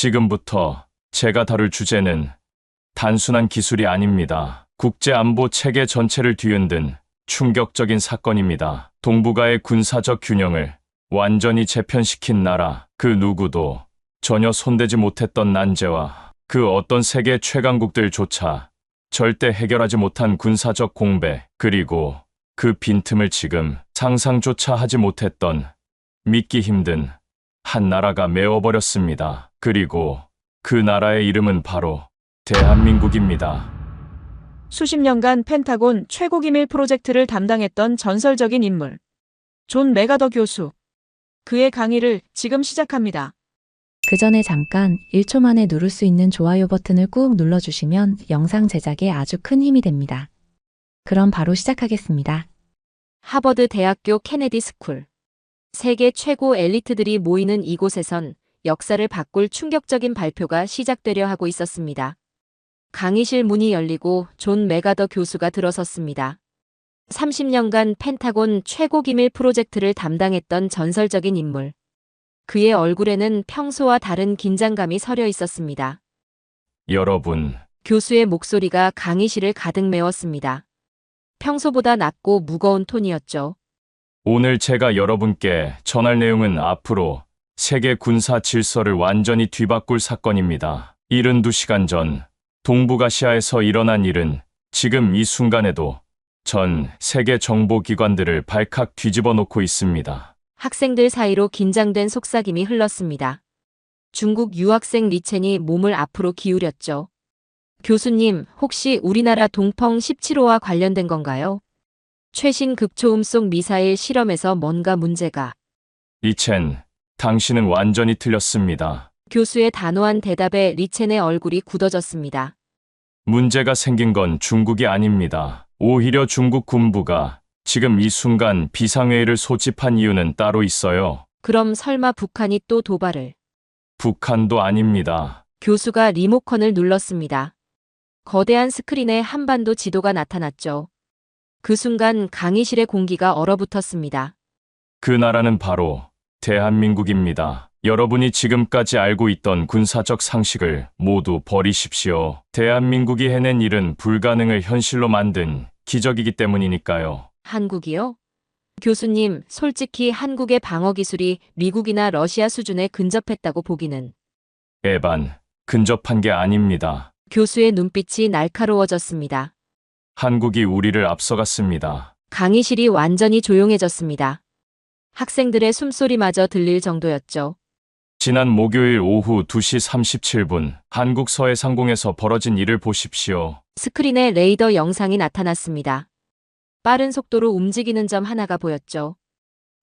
지금부터 제가 다룰 주제는 단순한 기술이 아닙니다. 국제안보 체계 전체를 뒤흔든 충격적인 사건입니다. 동북아의 군사적 균형을 완전히 재편시킨 나라, 그 누구도 전혀 손대지 못했던 난제와 그 어떤 세계 최강국들조차 절대 해결하지 못한 군사적 공백, 그리고 그 빈틈을 지금 상상조차 하지 못했던 믿기 힘든 한 나라가 메워버렸습니다. 그리고 그 나라의 이름은 바로 대한민국입니다. 수십 년간 펜타곤 최고 기밀 프로젝트를 담당했던 전설적인 인물. 존 맥아더 교수. 그의 강의를 지금 시작합니다. 그 전에 잠깐 1초 만에 누를 수 있는 좋아요 버튼을 꾹 눌러주시면 영상 제작에 아주 큰 힘이 됩니다. 그럼 바로 시작하겠습니다. 하버드 대학교 케네디 스쿨. 세계 최고 엘리트들이 모이는 이곳에선 역사를 바꿀 충격적인 발표가 시작되려 하고 있었습니다. 강의실 문이 열리고 존 맥아더 교수가 들어섰습니다. 30년간 펜타곤 최고 기밀 프로젝트를 담당했던 전설적인 인물. 그의 얼굴에는 평소와 다른 긴장감이 서려 있었습니다. 여러분, 교수의 목소리가 강의실을 가득 메웠습니다. 평소보다 낮고 무거운 톤이었죠. 오늘 제가 여러분께 전할 내용은 앞으로 세계 군사 질서를 완전히 뒤바꿀 사건입니다. 72시간 전 동북아시아에서 일어난 일은 지금 이 순간에도 전 세계 정보기관들을 발칵 뒤집어 놓고 있습니다. 학생들 사이로 긴장된 속삭임이 흘렀습니다. 중국 유학생 리첸이 몸을 앞으로 기울였죠. 교수님, 혹시 우리나라 동펑 17호와 관련된 건가요? 최신 극초음속 미사일 실험에서 뭔가 문제가. 리첸, 당신은 완전히 틀렸습니다. 교수의 단호한 대답에 리첸의 얼굴이 굳어졌습니다. 문제가 생긴 건 중국이 아닙니다. 오히려 중국 군부가 지금 이 순간 비상회의를 소집한 이유는 따로 있어요. 그럼 설마 북한이 또 도발을. 북한도 아닙니다. 교수가 리모컨을 눌렀습니다. 거대한 스크린에 한반도 지도가 나타났죠. 그 순간 강의실의 공기가 얼어붙었습니다. 그 나라는 바로 대한민국입니다. 여러분이 지금까지 알고 있던 군사적 상식을 모두 버리십시오. 대한민국이 해낸 일은 불가능을 현실로 만든 기적이기 때문이니까요. 한국이요? 교수님, 솔직히 한국의 방어 기술이 미국이나 러시아 수준에 근접했다고 보기는. 에반, 근접한 게 아닙니다. 교수의 눈빛이 날카로워졌습니다. 한국이 우리를 앞서갔습니다. 강의실이 완전히 조용해졌습니다. 학생들의 숨소리마저 들릴 정도였죠. 지난 목요일 오후 2시 37분 한국 서해상공에서 벌어진 일을 보십시오. 스크린에 레이더 영상이 나타났습니다. 빠른 속도로 움직이는 점 하나가 보였죠.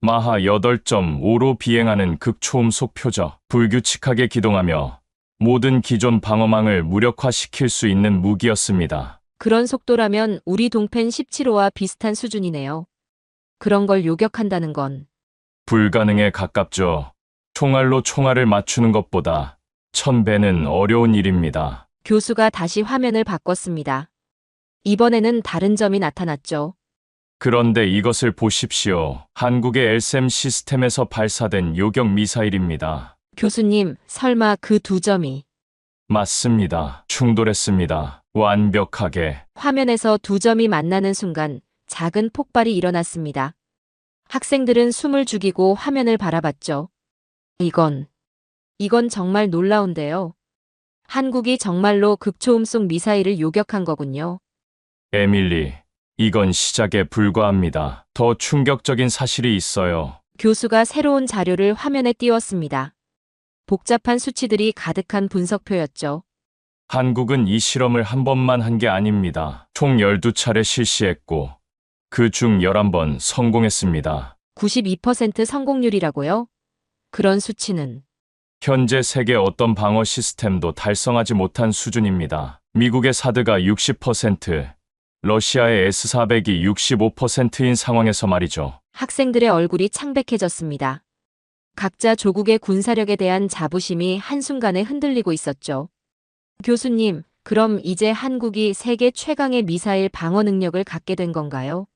마하 8.5로 비행하는 극초음속 표적, 불규칙하게 기동하며 모든 기존 방어망을 무력화시킬 수 있는 무기였습니다. 그런 속도라면 우리 동펜 17호와 비슷한 수준이네요. 그런 걸 요격한다는 건. 불가능에 가깝죠. 총알로 총알을 맞추는 것보다 1000배는 어려운 일입니다. 교수가 다시 화면을 바꿨습니다. 이번에는 다른 점이 나타났죠. 그런데 이것을 보십시오. 한국의 엘셈 시스템에서 발사된 요격 미사일입니다. 교수님, 설마 그 두 점이. 맞습니다. 충돌했습니다. 완벽하게. 화면에서 두 점이 만나는 순간 작은 폭발이 일어났습니다. 학생들은 숨을 죽이고 화면을 바라봤죠. 이건 정말 놀라운데요. 한국이 정말로 극초음속 미사일을 요격한 거군요. 에밀리, 이건 시작에 불과합니다. 더 충격적인 사실이 있어요. 교수가 새로운 자료를 화면에 띄웠습니다. 복잡한 수치들이 가득한 분석표였죠. 한국은 이 실험을 한 번만 한 게 아닙니다. 총 12차례 실시했고 그 중 11번 성공했습니다. 92% 성공률이라고요? 그런 수치는. 현재 세계 어떤 방어 시스템도 달성하지 못한 수준입니다. 미국의 사드가 60%, 러시아의 S-400이 65%인 상황에서 말이죠. 학생들의 얼굴이 창백해졌습니다. 각자 조국의 군사력에 대한 자부심이 한순간에 흔들리고 있었죠. 교수님, 그럼 이제 한국이 세계 최강의 미사일 방어 능력을 갖게 된 건가요?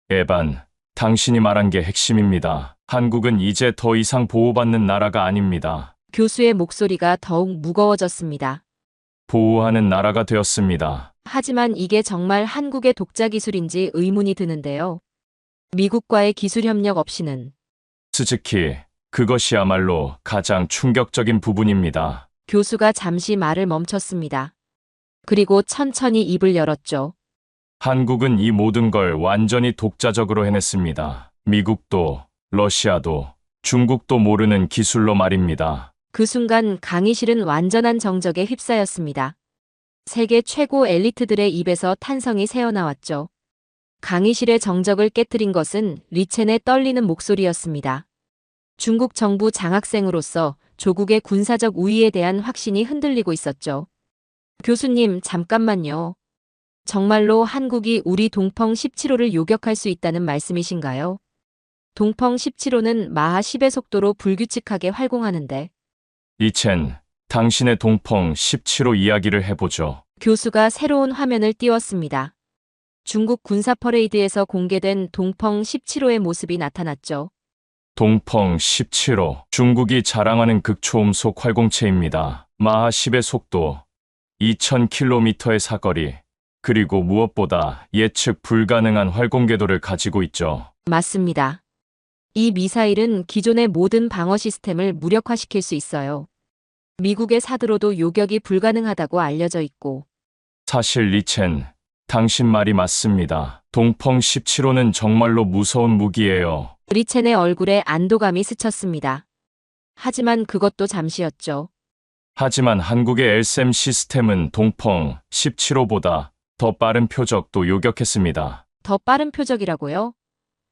에반, 당신이 말한 게 핵심입니다. 한국은 이제 더 이상 보호받는 나라가 아닙니다. 교수의 목소리가 더욱 무거워졌습니다. 보호하는 나라가 되었습니다. 하지만 이게 정말 한국의 독자 기술인지 의문이 드는데요. 미국과의 기술 협력 없이는 스즈키, 그것이야말로 가장 충격적인 부분입니다. 교수가 잠시 말을 멈췄습니다. 그리고 천천히 입을 열었죠. 한국은 이 모든 걸 완전히 독자적으로 해냈습니다. 미국도, 러시아도, 중국도 모르는 기술로 말입니다. 그 순간 강의실은 완전한 정적에 휩싸였습니다. 세계 최고 엘리트들의 입에서 탄성이 새어나왔죠. 강의실의 정적을 깨뜨린 것은 리첸의 떨리는 목소리였습니다. 중국 정부 장학생으로서 조국의 군사적 우위에 대한 확신이 흔들리고 있었죠. 교수님, 잠깐만요. 정말로 한국이 우리 동펑 17호를 요격할 수 있다는 말씀이신가요? 동펑 17호는 마하 10의 속도로 불규칙하게 활공하는데 리첸, 당신의 동펑 17호 이야기를 해보죠. 교수가 새로운 화면을 띄웠습니다. 중국 군사 퍼레이드에서 공개된 동펑 17호의 모습이 나타났죠. 동펑 17호, 중국이 자랑하는 극초음속 활공체입니다. 마하 10의 속도, 2000km의 사거리, 그리고 무엇보다 예측 불가능한 활공 궤도를 가지고 있죠. 맞습니다. 이 미사일은 기존의 모든 방어 시스템을 무력화시킬 수 있어요. 미국의 사드로도 요격이 불가능하다고 알려져 있고 사실 리첸, 당신 말이 맞습니다. 동펑 17호는 정말로 무서운 무기예요. 리첸의 얼굴에 안도감이 스쳤습니다. 하지만 그것도 잠시였죠. 하지만 한국의 LSM 시스템은 동펑 17호보다 더 빠른 표적도 요격했습니다. 더 빠른 표적이라고요?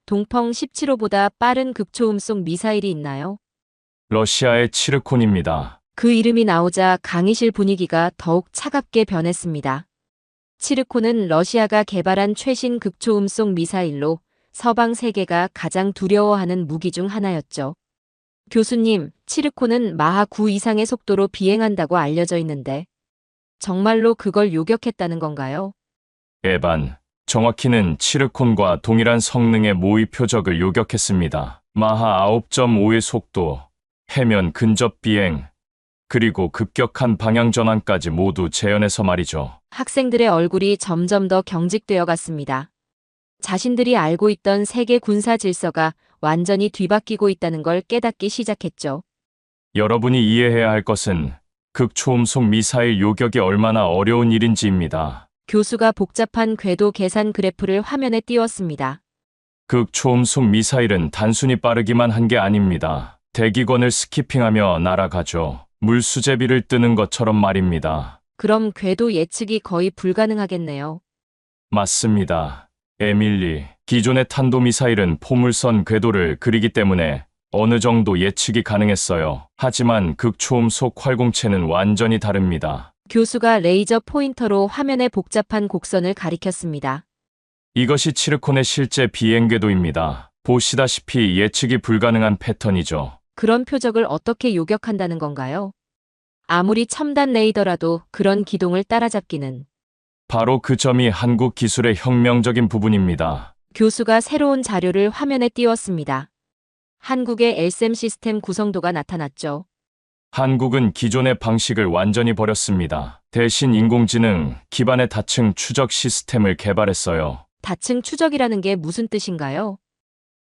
동펑 17호보다 빠른 극초음속 미사일이 있나요? 러시아의 치르콘입니다. 그 이름이 나오자 강의실 분위기가 더욱 차갑게 변했습니다. 치르콘은 러시아가 개발한 최신 극초음속 미사일로 서방 세계가 가장 두려워하는 무기 중 하나였죠. 교수님, 치르콘은 마하 9 이상의 속도로 비행한다고 알려져 있는데 정말로 그걸 요격했다는 건가요? 에반, 정확히는 치르콘과 동일한 성능의 모의 표적을 요격했습니다. 마하 9.5의 속도, 해면 근접 비행, 그리고 급격한 방향 전환까지 모두 재현해서 말이죠. 학생들의 얼굴이 점점 더 경직되어 갔습니다. 자신들이 알고 있던 세계 군사 질서가 완전히 뒤바뀌고 있다는 걸 깨닫기 시작했죠. 여러분이 이해해야 할 것은 극초음속 미사일 요격이 얼마나 어려운 일인지입니다. 교수가 복잡한 궤도 계산 그래프를 화면에 띄웠습니다. 극초음속 미사일은 단순히 빠르기만 한 게 아닙니다. 대기권을 스키핑하며 날아가죠. 물수제비를 뜨는 것처럼 말입니다. 그럼 궤도 예측이 거의 불가능하겠네요. 맞습니다. 에밀리, 기존의 탄도미사일은 포물선 궤도를 그리기 때문에 어느 정도 예측이 가능했어요. 하지만 극초음속 활공체는 완전히 다릅니다. 교수가 레이저 포인터로 화면의 복잡한 곡선을 가리켰습니다. 이것이 치르콘의 실제 비행 궤도입니다. 보시다시피 예측이 불가능한 패턴이죠. 그런 표적을 어떻게 요격한다는 건가요? 아무리 첨단 레이더라도 그런 기동을 따라잡기는. 바로 그 점이 한국 기술의 혁명적인 부분입니다. 교수가 새로운 자료를 화면에 띄웠습니다. 한국의 LSM 시스템 구성도가 나타났죠. 한국은 기존의 방식을 완전히 버렸습니다. 대신 인공지능 기반의 다층 추적 시스템을 개발했어요. 다층 추적이라는 게 무슨 뜻인가요?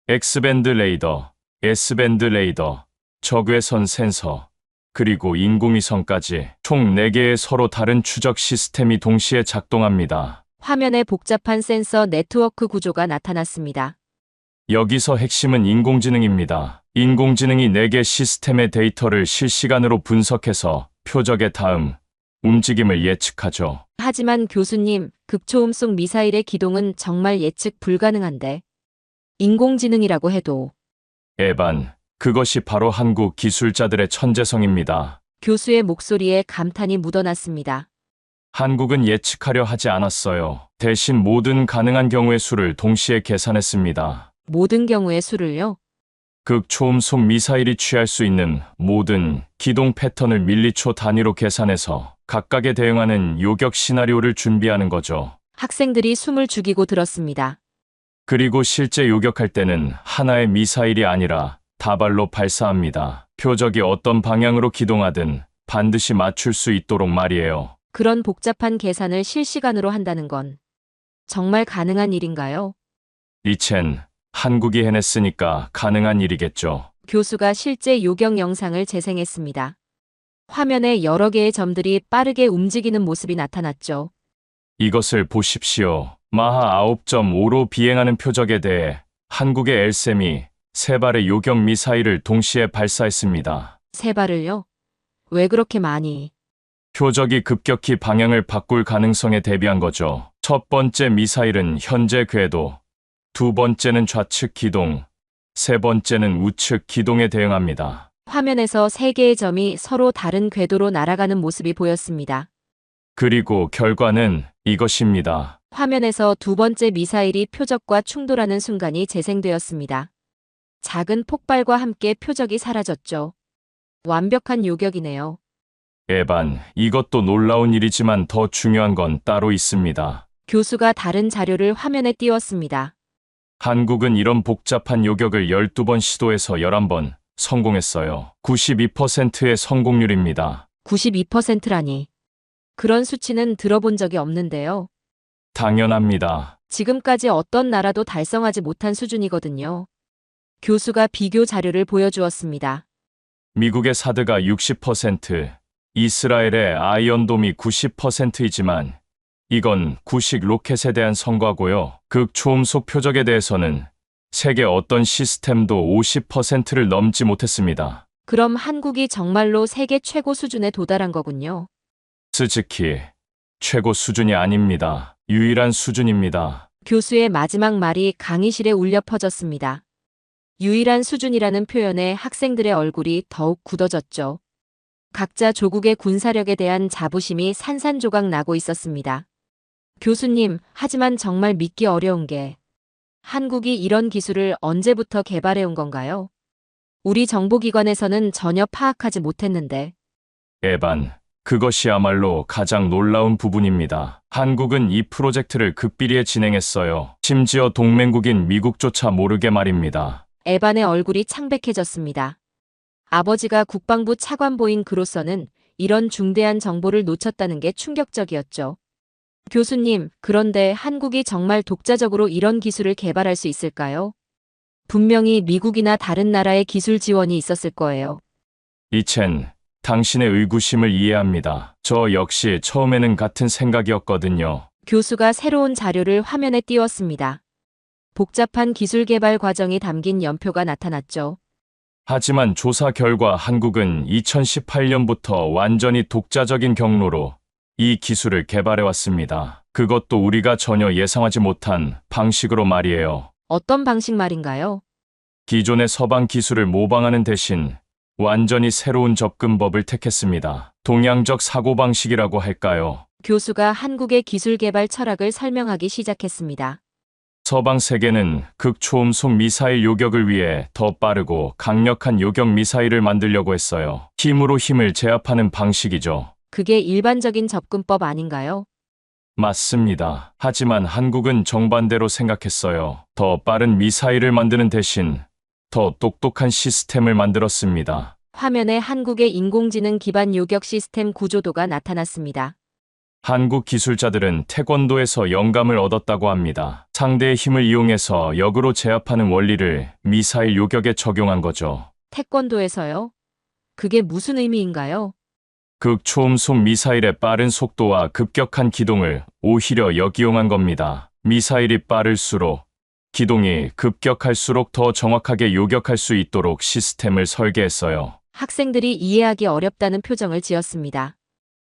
X밴드 레이더, S밴드 레이더, 적외선 센서, 그리고 인공위성까지 총 4개의 서로 다른 추적 시스템이 동시에 작동합니다. 화면에 복잡한 센서 네트워크 구조가 나타났습니다. 여기서 핵심은 인공지능입니다. 인공지능이 4개 시스템의 데이터를 실시간으로 분석해서 표적의 다음 움직임을 예측하죠. 하지만 교수님, 극초음속 미사일의 기동은 정말 예측 불가능한데 인공지능이라고 해도 에반, 그것이 바로 한국 기술자들의 천재성입니다. 교수의 목소리에 감탄이 묻어났습니다. 한국은 예측하려 하지 않았어요. 대신 모든 가능한 경우의 수를 동시에 계산했습니다. 모든 경우의 수를요? 극초음속 미사일이 취할 수 있는 모든 기동 패턴을 밀리초 단위로 계산해서 각각에 대응하는 요격 시나리오를 준비하는 거죠. 학생들이 숨을 죽이고 들었습니다. 그리고 실제 요격할 때는 하나의 미사일이 아니라 다발로 발사합니다. 표적이 어떤 방향으로 기동하든 반드시 맞출 수 있도록 말이에요. 그런 복잡한 계산을 실시간으로 한다는 건 정말 가능한 일인가요? 이젠 한국이 해냈으니까 가능한 일이겠죠. 교수가 실제 요격 영상을 재생했습니다. 화면에 여러 개의 점들이 빠르게 움직이는 모습이 나타났죠. 이것을 보십시오. 마하 9.5로 비행하는 표적에 대해 한국의 엘셈이 3발의 요격 미사일을 동시에 발사했습니다. 3발을요? 왜 그렇게 많이? 표적이 급격히 방향을 바꿀 가능성에 대비한 거죠. 첫 번째 미사일은 현재 궤도, 두 번째는 좌측 기동, 세 번째는 우측 기동에 대응합니다. 화면에서 3개의 점이 서로 다른 궤도로 날아가는 모습이 보였습니다. 그리고 결과는 이것입니다. 화면에서 두 번째 미사일이 표적과 충돌하는 순간이 재생되었습니다. 작은 폭발과 함께 표적이 사라졌죠. 완벽한 요격이네요. 에반, 이것도 놀라운 일이지만 더 중요한 건 따로 있습니다. 교수가 다른 자료를 화면에 띄웠습니다. 한국은 이런 복잡한 요격을 12번 시도해서 11번 성공했어요. 92%의 성공률입니다. 92%라니. 그런 수치는 들어본 적이 없는데요. 당연합니다. 지금까지 어떤 나라도 달성하지 못한 수준이거든요. 교수가 비교 자료를 보여주었습니다. 미국의 사드가 60%, 이스라엘의 아이언돔이 90%이지만 이건 구식 로켓에 대한 성과고요. 극초음속 표적에 대해서는 세계 어떤 시스템도 50%를 넘지 못했습니다. 그럼 한국이 정말로 세계 최고 수준에 도달한 거군요. 스즈키, 최고 수준이 아닙니다. 유일한 수준입니다. 교수의 마지막 말이 강의실에 울려 퍼졌습니다. 유일한 수준이라는 표현에 학생들의 얼굴이 더욱 굳어졌죠. 각자 조국의 군사력에 대한 자부심이 산산조각 나고 있었습니다. 교수님, 하지만 정말 믿기 어려운 게 한국이 이런 기술을 언제부터 개발해온 건가요? 우리 정보기관에서는 전혀 파악하지 못했는데. 에반, 그것이야말로 가장 놀라운 부분입니다. 한국은 이 프로젝트를 극비리에 진행했어요. 심지어 동맹국인 미국조차 모르게 말입니다. 에반의 얼굴이 창백해졌습니다. 아버지가 국방부 차관보인 그로서는 이런 중대한 정보를 놓쳤다는 게 충격적이었죠. 교수님, 그런데 한국이 정말 독자적으로 이런 기술을 개발할 수 있을까요? 분명히 미국이나 다른 나라의 기술 지원이 있었을 거예요. 이첸, 당신의 의구심을 이해합니다. 저 역시 처음에는 같은 생각이었거든요. 교수가 새로운 자료를 화면에 띄웠습니다. 복잡한 기술 개발 과정이 담긴 연표가 나타났죠. 하지만 조사 결과 한국은 2018년부터 완전히 독자적인 경로로 이 기술을 개발해왔습니다. 그것도 우리가 전혀 예상하지 못한 방식으로 말이에요. 어떤 방식 말인가요? 기존의 서방 기술을 모방하는 대신 완전히 새로운 접근법을 택했습니다. 동양적 사고방식이라고 할까요? 교수가 한국의 기술 개발 철학을 설명하기 시작했습니다. 서방 세계는 극초음속 미사일 요격을 위해 더 빠르고 강력한 요격 미사일을 만들려고 했어요. 힘으로 힘을 제압하는 방식이죠. 그게 일반적인 접근법 아닌가요? 맞습니다. 하지만 한국은 정반대로 생각했어요. 더 빠른 미사일을 만드는 대신 더 똑똑한 시스템을 만들었습니다. 화면에 한국의 인공지능 기반 요격 시스템 구조도가 나타났습니다. 한국 기술자들은 태권도에서 영감을 얻었다고 합니다. 상대의 힘을 이용해서 역으로 제압하는 원리를 미사일 요격에 적용한 거죠. 태권도에서요? 그게 무슨 의미인가요? 극초음속 미사일의 빠른 속도와 급격한 기동을 오히려 역이용한 겁니다. 미사일이 빠를수록 기동이 급격할수록 더 정확하게 요격할 수 있도록 시스템을 설계했어요. 학생들이 이해하기 어렵다는 표정을 지었습니다.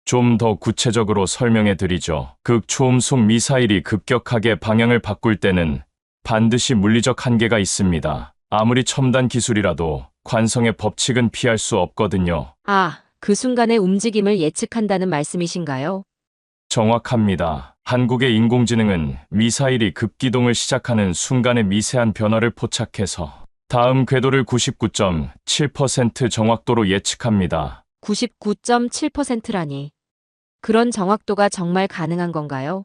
좀 더 구체적으로 설명해 드리죠. 극초음속 미사일이 급격하게 방향을 바꿀 때는 반드시 물리적 한계가 있습니다. 아무리 첨단 기술이라도 관성의 법칙은 피할 수 없거든요. 아, 그 순간의 움직임을 예측한다는 말씀이신가요? 정확합니다. 한국의 인공지능은 미사일이 급기동을 시작하는 순간의 미세한 변화를 포착해서 다음 궤도를 99.7% 정확도로 예측합니다. 99.7%라니. 그런 정확도가 정말 가능한 건가요?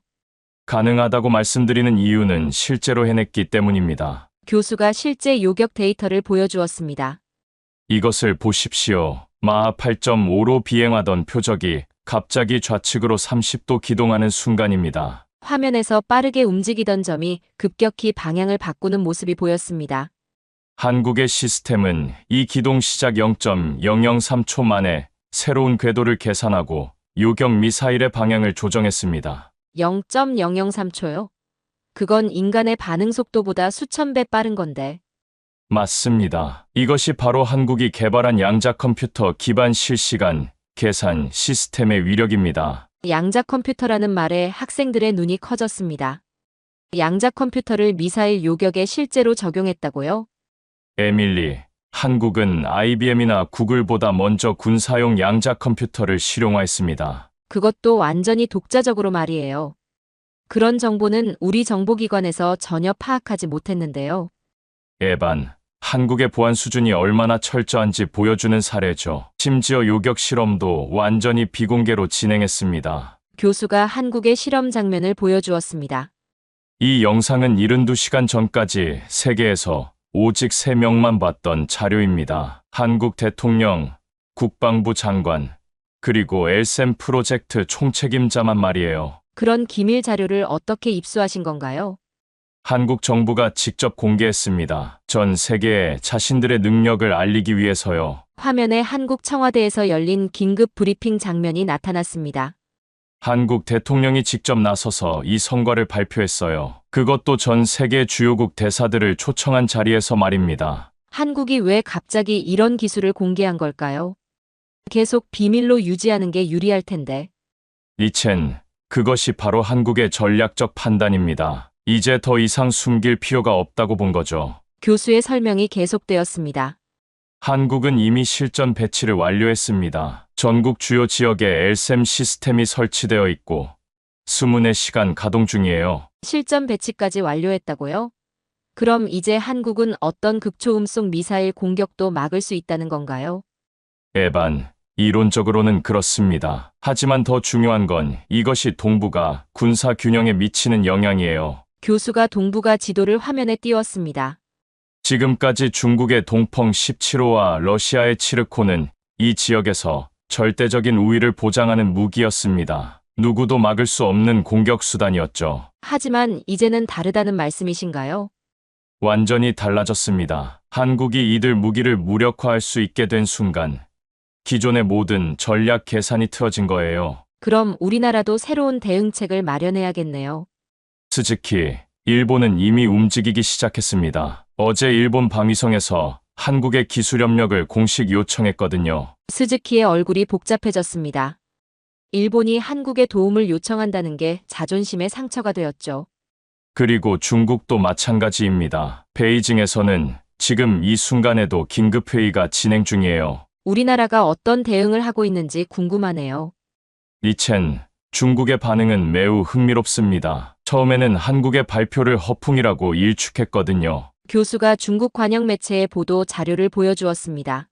가능하다고 말씀드리는 이유는 실제로 해냈기 때문입니다. 교수가 실제 요격 데이터를 보여주었습니다. 이것을 보십시오. 마하 8.5로 비행하던 표적이 갑자기 좌측으로 30도 기동하는 순간입니다. 화면에서 빠르게 움직이던 점이 급격히 방향을 바꾸는 모습이 보였습니다. 한국의 시스템은 이 기동 시작 0.003초 만에 새로운 궤도를 계산하고 요격 미사일의 방향을 조정했습니다. 0.003초요? 그건 인간의 반응 속도보다 수천 배 빠른 건데. 맞습니다. 이것이 바로 한국이 개발한 양자 컴퓨터 기반 실시간 계산 시스템의 위력입니다. 양자 컴퓨터라는 말에 학생들의 눈이 커졌습니다. 양자 컴퓨터를 미사일 요격에 실제로 적용했다고요? 에밀리, 한국은 IBM이나 구글보다 먼저 군사용 양자 컴퓨터를 실용화했습니다. 그것도 완전히 독자적으로 말이에요. 그런 정보는 우리 정보기관에서 전혀 파악하지 못했는데요. 에반, 한국의 보안 수준이 얼마나 철저한지 보여주는 사례죠. 심지어 요격 실험도 완전히 비공개로 진행했습니다. 교수가 한국의 실험 장면을 보여주었습니다. 이 영상은 72시간 전까지 세계에서 오직 3명만 봤던 자료입니다. 한국 대통령, 국방부 장관, 그리고 엘셈 프로젝트 총책임자만 말이에요. 그런 기밀 자료를 어떻게 입수하신 건가요? 한국 정부가 직접 공개했습니다. 전 세계에 자신들의 능력을 알리기 위해서요. 화면에 한국 청와대에서 열린 긴급 브리핑 장면이 나타났습니다. 한국 대통령이 직접 나서서 이 성과를 발표했어요. 그것도 전 세계 주요국 대사들을 초청한 자리에서 말입니다. 한국이 왜 갑자기 이런 기술을 공개한 걸까요? 계속 비밀로 유지하는 게 유리할 텐데. 리첸, 그것이 바로 한국의 전략적 판단입니다. 이제 더 이상 숨길 필요가 없다고 본 거죠. 교수의 설명이 계속되었습니다. 한국은 이미 실전 배치를 완료했습니다. 전국 주요 지역에 엘셈 시스템이 설치되어 있고 24시간 가동 중이에요. 실전 배치까지 완료했다고요? 그럼 이제 한국은 어떤 극초음속 미사일 공격도 막을 수 있다는 건가요? 에반, 이론적으로는 그렇습니다. 하지만 더 중요한 건 이것이 동북아 군사 균형에 미치는 영향이에요. 교수가 동북아 지도를 화면에 띄웠습니다. 지금까지 중국의 동펑 17호와 러시아의 치르코는 이 지역에서 절대적인 우위를 보장하는 무기였습니다. 누구도 막을 수 없는 공격 수단이었죠. 하지만 이제는 다르다는 말씀이신가요? 완전히 달라졌습니다. 한국이 이들 무기를 무력화할 수 있게 된 순간 기존의 모든 전략 계산이 틀어진 거예요. 그럼 우리나라도 새로운 대응책을 마련해야겠네요. 스즈키, 일본은 이미 움직이기 시작했습니다. 어제 일본 방위성에서 한국의 기술 협력을 공식 요청했거든요. 스즈키의 얼굴이 복잡해졌습니다. 일본이 한국의 도움을 요청한다는 게 자존심의 상처가 되었죠. 그리고 중국도 마찬가지입니다. 베이징에서는 지금 이 순간에도 긴급회의가 진행 중이에요. 우리나라가 어떤 대응을 하고 있는지 궁금하네요. 리첸, 중국의 반응은 매우 흥미롭습니다. 처음에는 한국의 발표를 허풍이라고 일축했거든요. 교수가 중국 관영 매체의 보도 자료를 보여주었습니다.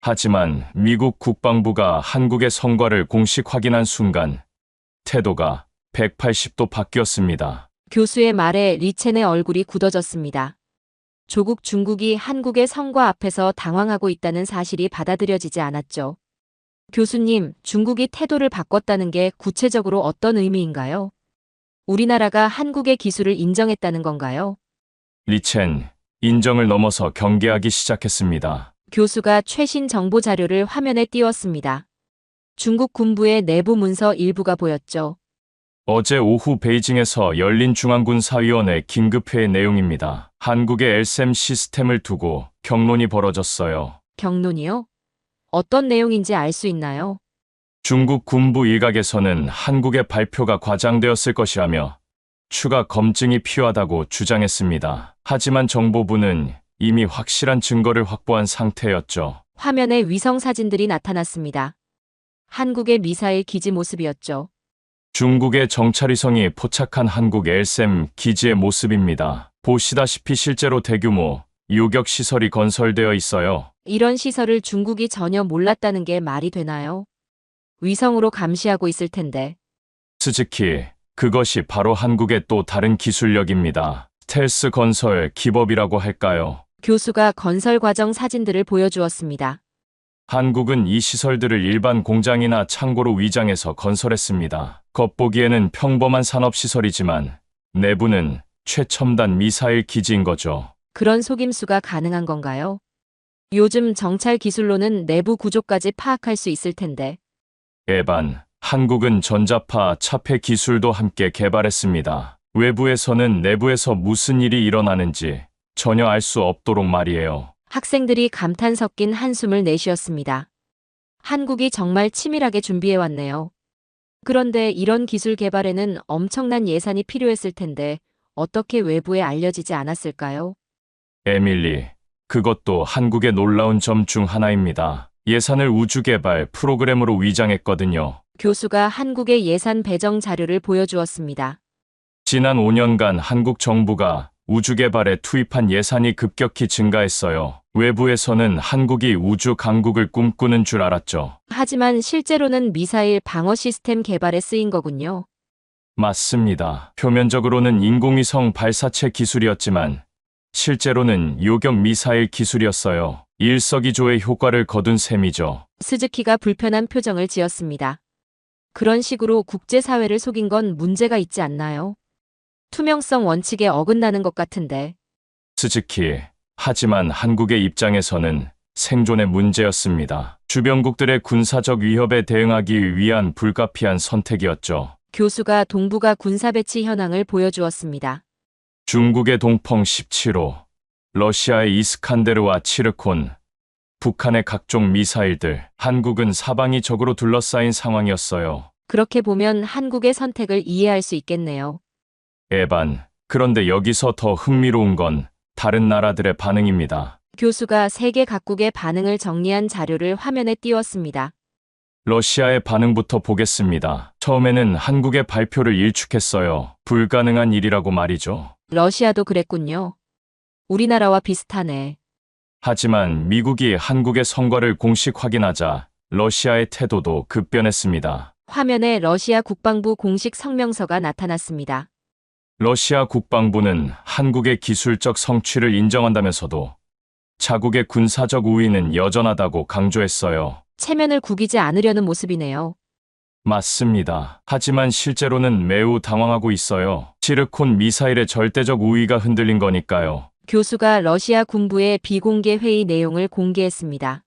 하지만 미국 국방부가 한국의 성과를 공식 확인한 순간 태도가 180도 바뀌었습니다. 교수의 말에 리첸의 얼굴이 굳어졌습니다. 조국 중국이 한국의 성과 앞에서 당황하고 있다는 사실이 받아들여지지 않았죠. 교수님, 중국이 태도를 바꿨다는 게 구체적으로 어떤 의미인가요? 우리나라가 한국의 기술을 인정했다는 건가요? 리첸, 인정을 넘어서 경계하기 시작했습니다. 교수가 최신 정보 자료를 화면에 띄웠습니다. 중국 군부의 내부 문서 일부가 보였죠. 어제 오후 베이징에서 열린 중앙군사위원회 긴급회의 내용입니다. 한국의 엘셈 시스템을 두고 격론이 벌어졌어요. 경론이요? 어떤 내용인지 알 수 있나요? 중국 군부 일각에서는 한국의 발표가 과장되었을 것이라며 추가 검증이 필요하다고 주장했습니다. 하지만 정보부는 이미 확실한 증거를 확보한 상태였죠. 화면에 위성 사진들이 나타났습니다. 한국의 미사일 기지 모습이었죠. 중국의 정찰위성이 포착한 한국 엘셈 기지의 모습입니다. 보시다시피 실제로 대규모 요격 시설이 건설되어 있어요. 이런 시설을 중국이 전혀 몰랐다는 게 말이 되나요? 위성으로 감시하고 있을 텐데. 스즈키, 그것이 바로 한국의 또 다른 기술력입니다. 스텔스 건설 기법이라고 할까요? 교수가 건설 과정 사진들을 보여주었습니다. 한국은 이 시설들을 일반 공장이나 창고로 위장해서 건설했습니다. 겉보기에는 평범한 산업시설이지만 내부는 최첨단 미사일 기지인 거죠. 그런 속임수가 가능한 건가요? 요즘 정찰 기술로는 내부 구조까지 파악할 수 있을 텐데. 에반, 한국은 전자파 차폐 기술도 함께 개발했습니다. 외부에서는 내부에서 무슨 일이 일어나는지 전혀 알 수 없도록 말이에요. 학생들이 감탄 섞인 한숨을 내쉬었습니다. 한국이 정말 치밀하게 준비해왔네요. 그런데 이런 기술 개발에는 엄청난 예산이 필요했을 텐데 어떻게 외부에 알려지지 않았을까요? 에밀리, 그것도 한국의 놀라운 점 중 하나입니다. 예산을 우주개발 프로그램으로 위장했거든요. 교수가 한국의 예산 배정 자료를 보여주었습니다. 지난 5년간 한국 정부가 우주개발에 투입한 예산이 급격히 증가했어요. 외부에서는 한국이 우주 강국을 꿈꾸는 줄 알았죠. 하지만 실제로는 미사일 방어 시스템 개발에 쓰인 거군요. 맞습니다. 표면적으로는 인공위성 발사체 기술이었지만 실제로는 요격 미사일 기술이었어요. 일석이조의 효과를 거둔 셈이죠. 스즈키가 불편한 표정을 지었습니다. 그런 식으로 국제사회를 속인 건 문제가 있지 않나요? 투명성 원칙에 어긋나는 것 같은데. 스즈키, 하지만 한국의 입장에서는 생존의 문제였습니다. 주변국들의 군사적 위협에 대응하기 위한 불가피한 선택이었죠. 교수가 동북아 군사 배치 현황을 보여주었습니다. 중국의 동펑 17호, 러시아의 이스칸데르와 치르콘, 북한의 각종 미사일들, 한국은 사방이 적으로 둘러싸인 상황이었어요. 그렇게 보면 한국의 선택을 이해할 수 있겠네요. 에반, 그런데 여기서 더 흥미로운 건 다른 나라들의 반응입니다. 교수가 세계 각국의 반응을 정리한 자료를 화면에 띄웠습니다. 러시아의 반응부터 보겠습니다. 처음에는 한국의 발표를 일축했어요. 불가능한 일이라고 말이죠. 러시아도 그랬군요. 우리나라와 비슷하네. 하지만 미국이 한국의 성과를 공식 확인하자 러시아의 태도도 급변했습니다. 화면에 러시아 국방부 공식 성명서가 나타났습니다. 러시아 국방부는 한국의 기술적 성취를 인정한다면서도 자국의 군사적 우위는 여전하다고 강조했어요. 체면을 구기지 않으려는 모습이네요. 맞습니다. 하지만 실제로는 매우 당황하고 있어요. 치르콘 미사일의 절대적 우위가 흔들린 거니까요. 교수가 러시아 군부의 비공개 회의 내용을 공개했습니다.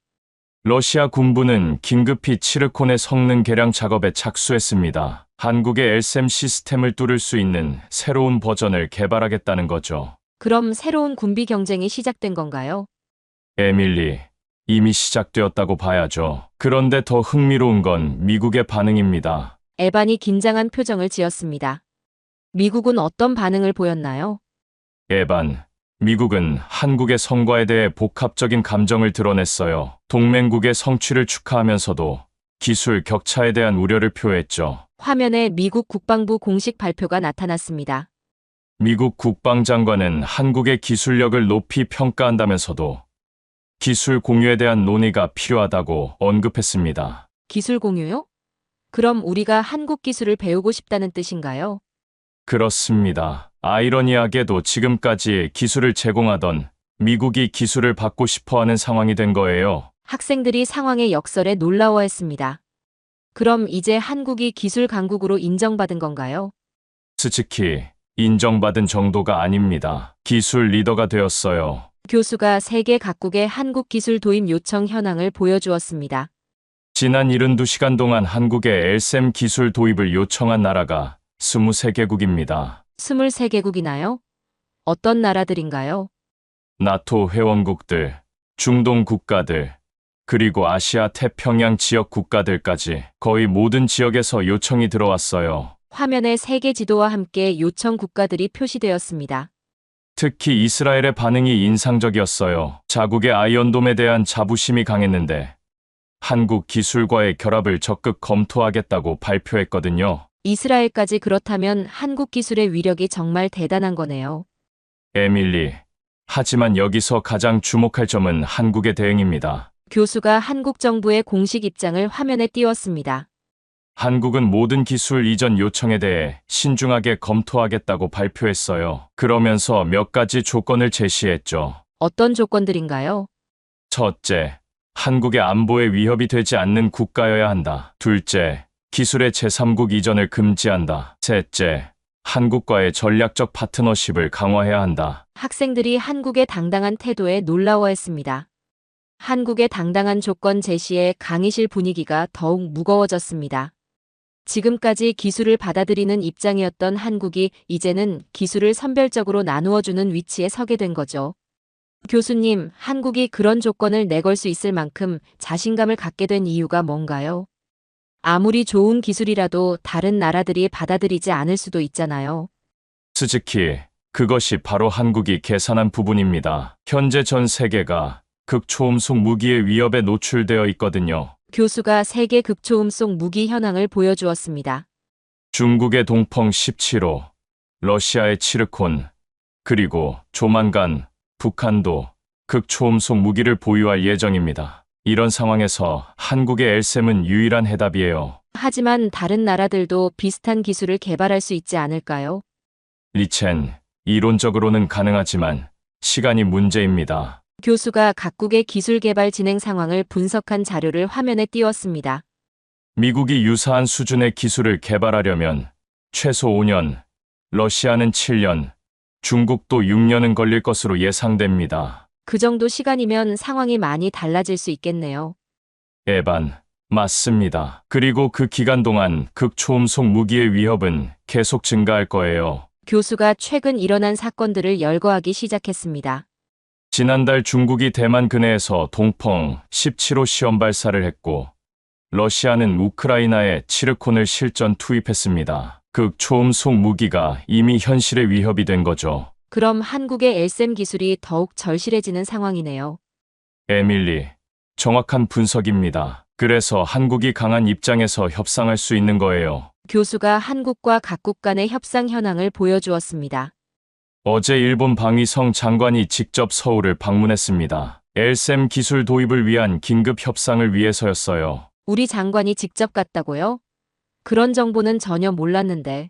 러시아 군부는 긴급히 치르콘의 성능 개량 작업에 착수했습니다. 한국의 LSAM 시스템을 뚫을 수 있는 새로운 버전을 개발하겠다는 거죠. 그럼 새로운 군비 경쟁이 시작된 건가요? 에밀리, 이미 시작되었다고 봐야죠. 그런데 더 흥미로운 건 미국의 반응입니다. 에반이 긴장한 표정을 지었습니다. 미국은 어떤 반응을 보였나요? 에반, 미국은 한국의 성과에 대해 복합적인 감정을 드러냈어요. 동맹국의 성취를 축하하면서도 기술 격차에 대한 우려를 표했죠. 화면에 미국 국방부 공식 발표가 나타났습니다. 미국 국방장관은 한국의 기술력을 높이 평가한다면서도 기술 공유에 대한 논의가 필요하다고 언급했습니다. 기술 공유요? 그럼 우리가 한국 기술을 배우고 싶다는 뜻인가요? 그렇습니다. 아이러니하게도 지금까지 기술을 제공하던 미국이 기술을 받고 싶어하는 상황이 된 거예요. 학생들이 상황의 역설에 놀라워했습니다. 그럼 이제 한국이 기술 강국으로 인정받은 건가요? 스즈키, 인정받은 정도가 아닙니다. 기술 리더가 되었어요. 교수가 세계 각국의 한국 기술 도입 요청 현황을 보여주었습니다. 지난 72시간 동안 한국의 LSAM 기술 도입을 요청한 나라가 23개국입니다. 23개국이나요? 어떤 나라들인가요? 나토 회원국들, 중동 국가들, 그리고 아시아 태평양 지역 국가들까지 거의 모든 지역에서 요청이 들어왔어요. 화면에 세계 지도와 함께 요청 국가들이 표시되었습니다. 특히 이스라엘의 반응이 인상적이었어요. 자국의 아이언돔에 대한 자부심이 강했는데 한국 기술과의 결합을 적극 검토하겠다고 발표했거든요. 이스라엘까지 그렇다면 한국 기술의 위력이 정말 대단한 거네요. 에밀리, 하지만 여기서 가장 주목할 점은 한국의 대응입니다. 교수가 한국 정부의 공식 입장을 화면에 띄웠습니다. 한국은 모든 기술 이전 요청에 대해 신중하게 검토하겠다고 발표했어요. 그러면서 몇 가지 조건을 제시했죠. 어떤 조건들인가요? 첫째, 한국의 안보에 위협이 되지 않는 국가여야 한다. 둘째, 기술의 제3국 이전을 금지한다. 셋째, 한국과의 전략적 파트너십을 강화해야 한다. 학생들이 한국의 당당한 태도에 놀라워했습니다. 한국의 당당한 조건 제시에 강의실 분위기가 더욱 무거워졌습니다. 지금까지 기술을 받아들이는 입장이었던 한국이 이제는 기술을 선별적으로 나누어주는 위치에 서게 된 거죠. 교수님, 한국이 그런 조건을 내걸 수 있을 만큼 자신감을 갖게 된 이유가 뭔가요? 아무리 좋은 기술이라도 다른 나라들이 받아들이지 않을 수도 있잖아요. 스즈키, 그것이 바로 한국이 계산한 부분입니다. 현재 전 세계가 극초음속 무기의 위협에 노출되어 있거든요. 교수가 세계 극초음속 무기 현황을 보여주었습니다. 중국의 동펑 17호, 러시아의 치르콘, 그리고 조만간 북한도 극초음속 무기를 보유할 예정입니다. 이런 상황에서 한국의 엘셈은 유일한 해답이에요. 하지만 다른 나라들도 비슷한 기술을 개발할 수 있지 않을까요? 리첸, 이론적으로는 가능하지만 시간이 문제입니다. 교수가 각국의 기술 개발 진행 상황을 분석한 자료를 화면에 띄웠습니다. 미국이 유사한 수준의 기술을 개발하려면 최소 5년, 러시아는 7년, 중국도 6년은 걸릴 것으로 예상됩니다. 그 정도 시간이면 상황이 많이 달라질 수 있겠네요. 에반, 맞습니다. 그리고 그 기간 동안 극초음속 무기의 위협은 계속 증가할 거예요. 교수가 최근 일어난 사건들을 열거하기 시작했습니다. 지난달 중국이 대만 근해에서 동펑 17호 시험 발사를 했고, 러시아는 우크라이나에 치르콘을 실전 투입했습니다. 극초음속 무기가 이미 현실의 위협이 된 거죠. 그럼 한국의 엘셈 기술이 더욱 절실해지는 상황이네요. 에밀리, 정확한 분석입니다. 그래서 한국이 강한 입장에서 협상할 수 있는 거예요. 교수가 한국과 각국 간의 협상 현황을 보여주었습니다. 어제 일본 방위성 장관이 직접 서울을 방문했습니다. 엘셈 기술 도입을 위한 긴급 협상을 위해서였어요. 우리 장관이 직접 갔다고요? 그런 정보는 전혀 몰랐는데.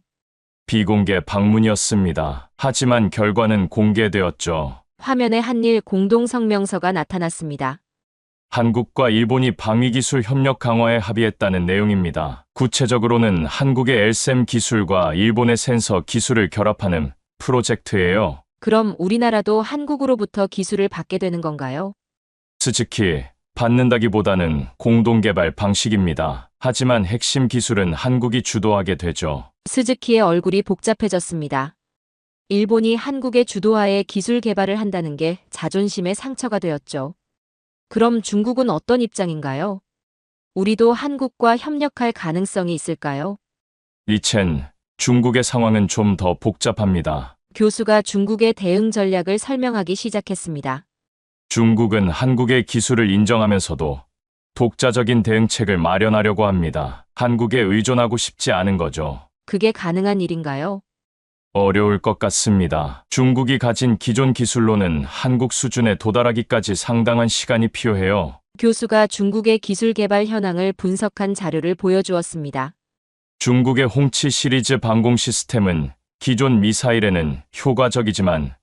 비공개 방문이었습니다. 하지만 결과는 공개되었죠. 화면에 한일 공동성명서가 나타났습니다. 한국과 일본이 방위기술 협력 강화에 합의했다는 내용입니다. 구체적으로는 한국의 엘셈 기술과 일본의 센서 기술을 결합하는 프로젝트예요. 그럼 우리나라도 한국으로부터 기술을 받게 되는 건가요? 스즈키, 받는다기보다는 공동개발 방식입니다. 하지만 핵심 기술은 한국이 주도하게 되죠. 스즈키의 얼굴이 복잡해졌습니다. 일본이 한국의 주도하에 기술 개발을 한다는 게 자존심에 상처가 되었죠. 그럼 중국은 어떤 입장인가요? 우리도 한국과 협력할 가능성이 있을까요? 리첸, 중국의 상황은 좀 더 복잡합니다. 교수가 중국의 대응 전략을 설명하기 시작했습니다. 중국은 한국의 기술을 인정하면서도 독자적인 대응책을 마련하려고 합니다. 한국에 의존하고 싶지 않은 거죠. 그게 가능한 일인가요? 어려울 것 같습니다. 중국이 가진 기존 기술로는 한국 수준에 도달하기까지 상당한 시간이 필요해요. 교수가 중국의 기술 개발 현황을 분석한 자료를 보여주었습니다. 중국의 홍치 시리즈 방공 시스템은 기존 미사일에는 효과적이지만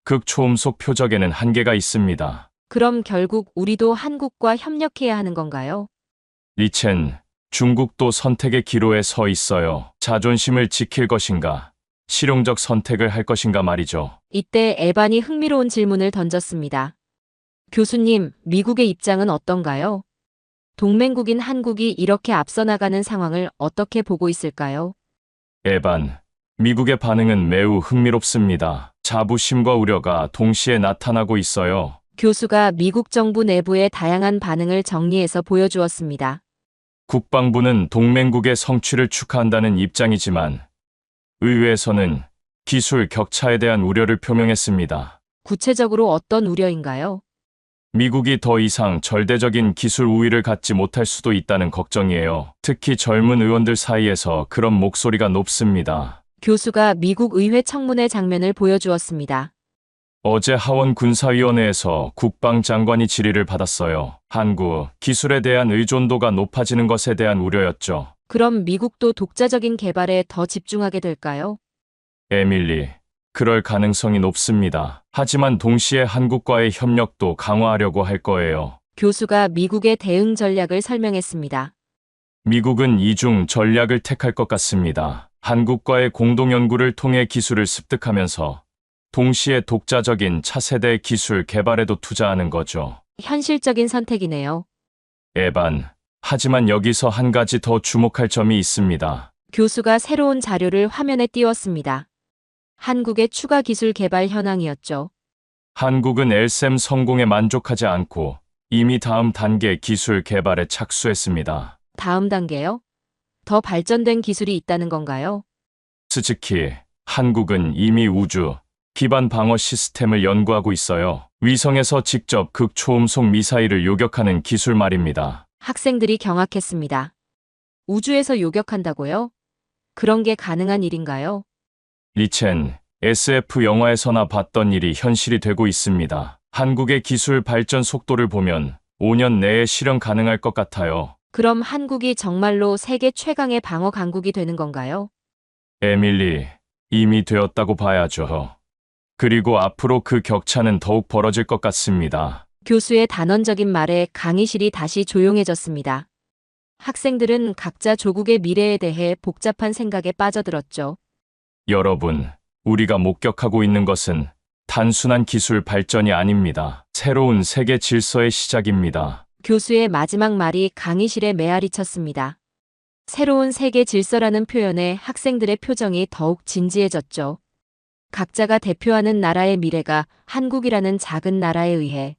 극초음속 표적에는 한계가 있습니다. 그럼 결국 우리도 한국과 협력해야 하는 건가요? 리첸, 중국도 선택의 기로에 서 있어요. 자존심을 지킬 것인가, 실용적 선택을 할 것인가 말이죠. 이때 에반이 흥미로운 질문을 던졌습니다. 교수님, 미국의 입장은 어떤가요? 동맹국인 한국이 이렇게 앞서 나가는 상황을 어떻게 보고 있을까요? 에반, 미국의 반응은 매우 흥미롭습니다. 자부심과 우려가 동시에 나타나고 있어요. 교수가 미국 정부 내부의 다양한 반응을 정리해서 보여주었습니다. 국방부는 동맹국의 성취를 축하한다는 입장이지만 의회에서는 기술 격차에 대한 우려를 표명했습니다. 구체적으로 어떤 우려인가요? 미국이 더 이상 절대적인 기술 우위를 갖지 못할 수도 있다는 걱정이에요. 특히 젊은 의원들 사이에서 그런 목소리가 높습니다. 교수가 미국 의회 청문회 장면을 보여주었습니다. 어제 하원 군사위원회에서 국방장관이 질의를 받았어요. 한국 기술에 대한 의존도가 높아지는 것에 대한 우려였죠. 그럼 미국도 독자적인 개발에 더 집중하게 될까요? 에밀리, 그럴 가능성이 높습니다. 하지만 동시에 한국과의 협력도 강화하려고 할 거예요. 교수가 미국의 대응 전략을 설명했습니다. 미국은 이중 전략을 택할 것 같습니다. 한국과의 공동 연구를 통해 기술을 습득하면서 동시에 독자적인 차세대 기술 개발에도 투자하는 거죠. 현실적인 선택이네요. 에반. 하지만 여기서 한 가지 더 주목할 점이 있습니다. 교수가 새로운 자료를 화면에 띄웠습니다. 한국의 추가 기술 개발 현황이었죠. 한국은 LSM 성공에 만족하지 않고 이미 다음 단계 기술 개발에 착수했습니다. 다음 단계요? 더 발전된 기술이 있다는 건가요? 특히 한국은 이미 우주 기반 방어 시스템을 연구하고 있어요. 위성에서 직접 극초음속 미사일을 요격하는 기술 말입니다. 학생들이 경악했습니다. 우주에서 요격한다고요? 그런 게 가능한 일인가요? 리첸, SF 영화에서나 봤던 일이 현실이 되고 있습니다. 한국의 기술 발전 속도를 보면 5년 내에 실현 가능할 것 같아요. 그럼 한국이 정말로 세계 최강의 방어 강국이 되는 건가요? 에밀리, 이미 되었다고 봐야죠. 그리고 앞으로 그 격차는 더욱 벌어질 것 같습니다. 교수의 단언적인 말에 강의실이 다시 조용해졌습니다. 학생들은 각자 조국의 미래에 대해 복잡한 생각에 빠져들었죠. 여러분, 우리가 목격하고 있는 것은 단순한 기술 발전이 아닙니다. 새로운 세계 질서의 시작입니다. 교수의 마지막 말이 강의실에 메아리 쳤습니다. 새로운 세계 질서라는 표현에 학생들의 표정이 더욱 진지해졌죠. 각자가 대표하는 나라의 미래가 한국이라는 작은 나라에 의해